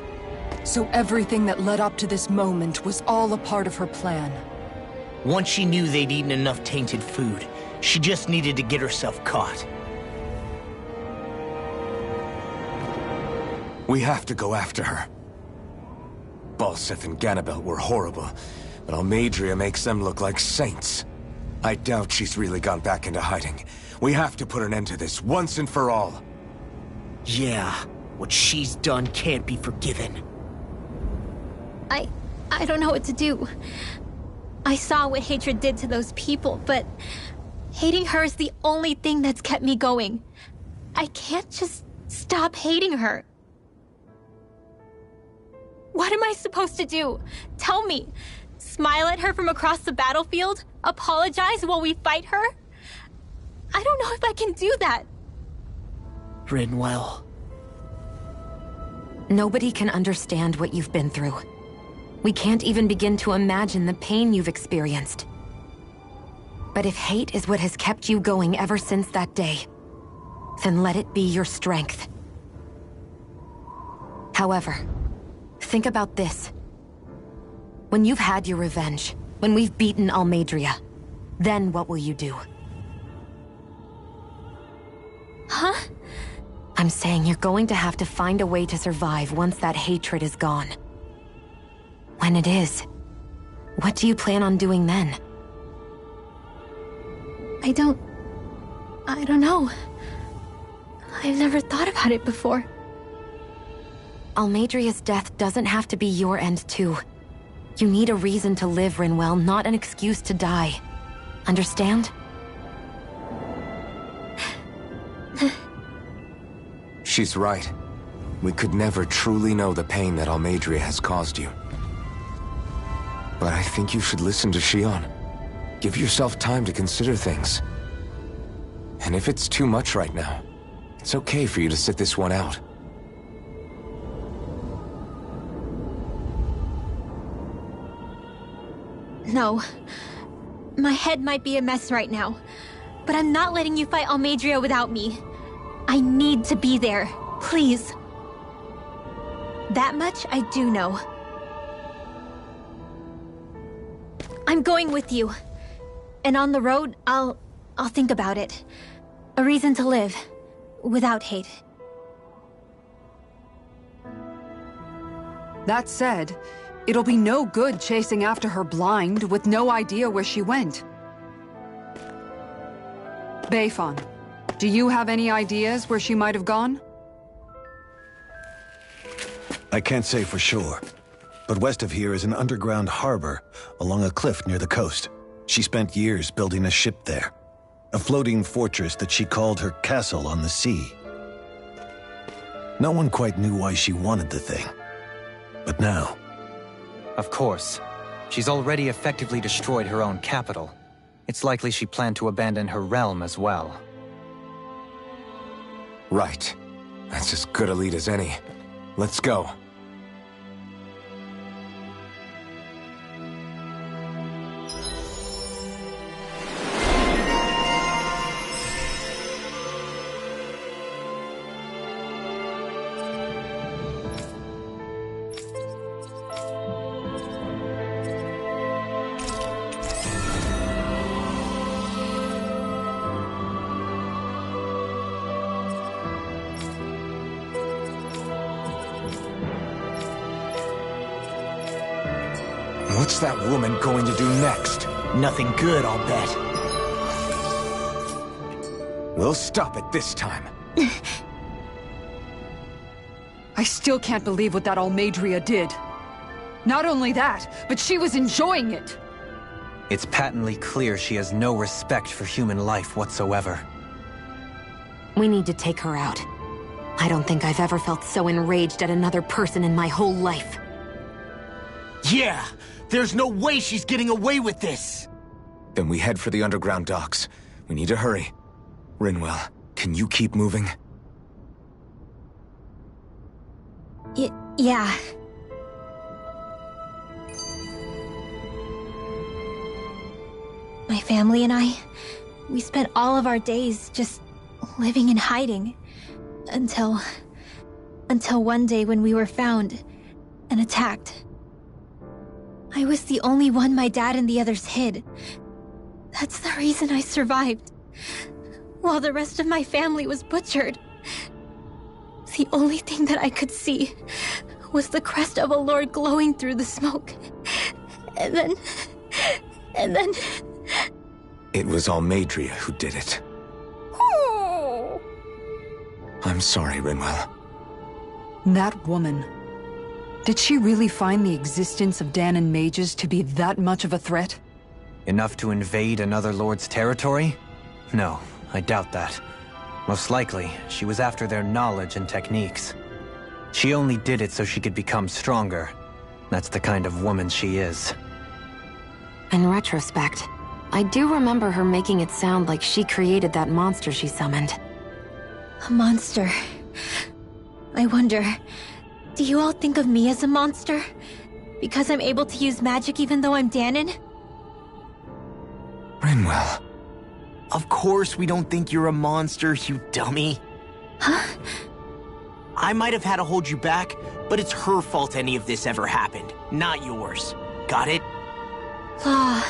S3: So everything that led up to this moment was all a part of her plan.
S2: Once she knew they'd eaten enough tainted food, she just needed to get herself caught.
S4: We have to go after her. Balseth and Ganabel were horrible, but Almeidrea makes them look like saints. I doubt she's really gone back into hiding. We have to put an end to this once and for all.
S2: Yeah, what she's done can't be forgiven.
S5: I don't know what to do. I saw what hatred did to those people, but hating her is the only thing that's kept me going. I can't just stop hating her. What am I supposed to do? Tell me. Smile at her from across the battlefield? Apologize while we fight her? I don't know if I can do that.
S2: Rinwell.
S6: Nobody can understand what you've been through. We can't even begin to imagine the pain you've experienced. But if hate is what has kept you going ever since that day, then let it be your strength. However, think about this. When you've had your revenge, when we've beaten Almeidrea, then what will you do?
S5: Huh?
S6: I'm saying you're going to have to find a way to survive once that hatred is gone. When it is, what do you plan on doing then?
S5: I don't know. I've never thought about it before.
S6: Almeidrea's death doesn't have to be your end too. You need a reason to live, Rinwell, not an excuse to die. Understand?
S4: She's right. We could never truly know the pain that Almeidrea has caused you. But I think you should listen to Shion. Give yourself time to consider things. And if it's too much right now, it's okay for you to sit this one out.
S5: No. My head might be a mess right now, but I'm not letting you fight Almeidrea without me. I need to be there, please. That much I do know. I'm going with you. And on the road, I'll think about it. A reason to live, without hate.
S3: That said, it'll be no good chasing after her blind with no idea where she went. Beifan, do you have any ideas where she might have gone?
S7: I can't say for sure, but west of here is an underground harbor along a cliff near the coast. She spent years building a ship there, a floating fortress that she called her castle on the sea. No one quite knew why she wanted the thing, but now...
S1: Of course. She's already effectively destroyed her own capital. It's likely she planned to abandon her realm as well.
S4: Right. That's as good a lead as any. Let's go. What's that woman going to do next?
S2: Nothing good, I'll bet.
S4: We'll stop it this time.
S3: I still can't believe what that Almeidrea did. Not only that, but she was enjoying it.
S1: It's patently clear she has no respect for human life whatsoever.
S6: We need to take her out. I don't think I've ever felt so enraged at another person in my whole life.
S2: Yeah! There's no way she's getting away with this!
S4: Then we head for the underground docks. We need to hurry. Rinwell, can you keep moving?
S5: Yeah. My family and I, we spent all of our days just living in hiding. Until one day when we were found and attacked. I was the only one my dad and the others hid. That's the reason I survived. While the rest of my family was butchered. The only thing that I could see was the crest of a lord glowing through the smoke. And then...
S4: It was Almadria who did it.
S5: Oh.
S4: I'm sorry, Rinwell.
S3: That woman. Did she really find the existence of Danon mages to be that much of a threat?
S1: Enough to invade another lord's territory? No, I doubt that. Most likely, she was after their knowledge and techniques. She only did it so she could become stronger. That's the kind of woman she is.
S6: In retrospect, I do remember her making it sound like she created that monster she summoned.
S5: A monster. I wonder, do you all think of me as a monster? Because I'm able to use magic even though I'm Danon?
S4: Rinwell.
S2: Of course we don't think you're a monster, you dummy.
S5: Huh?
S2: I might have had to hold you back, but it's her fault any of this ever happened, not yours. Got it?
S5: Law,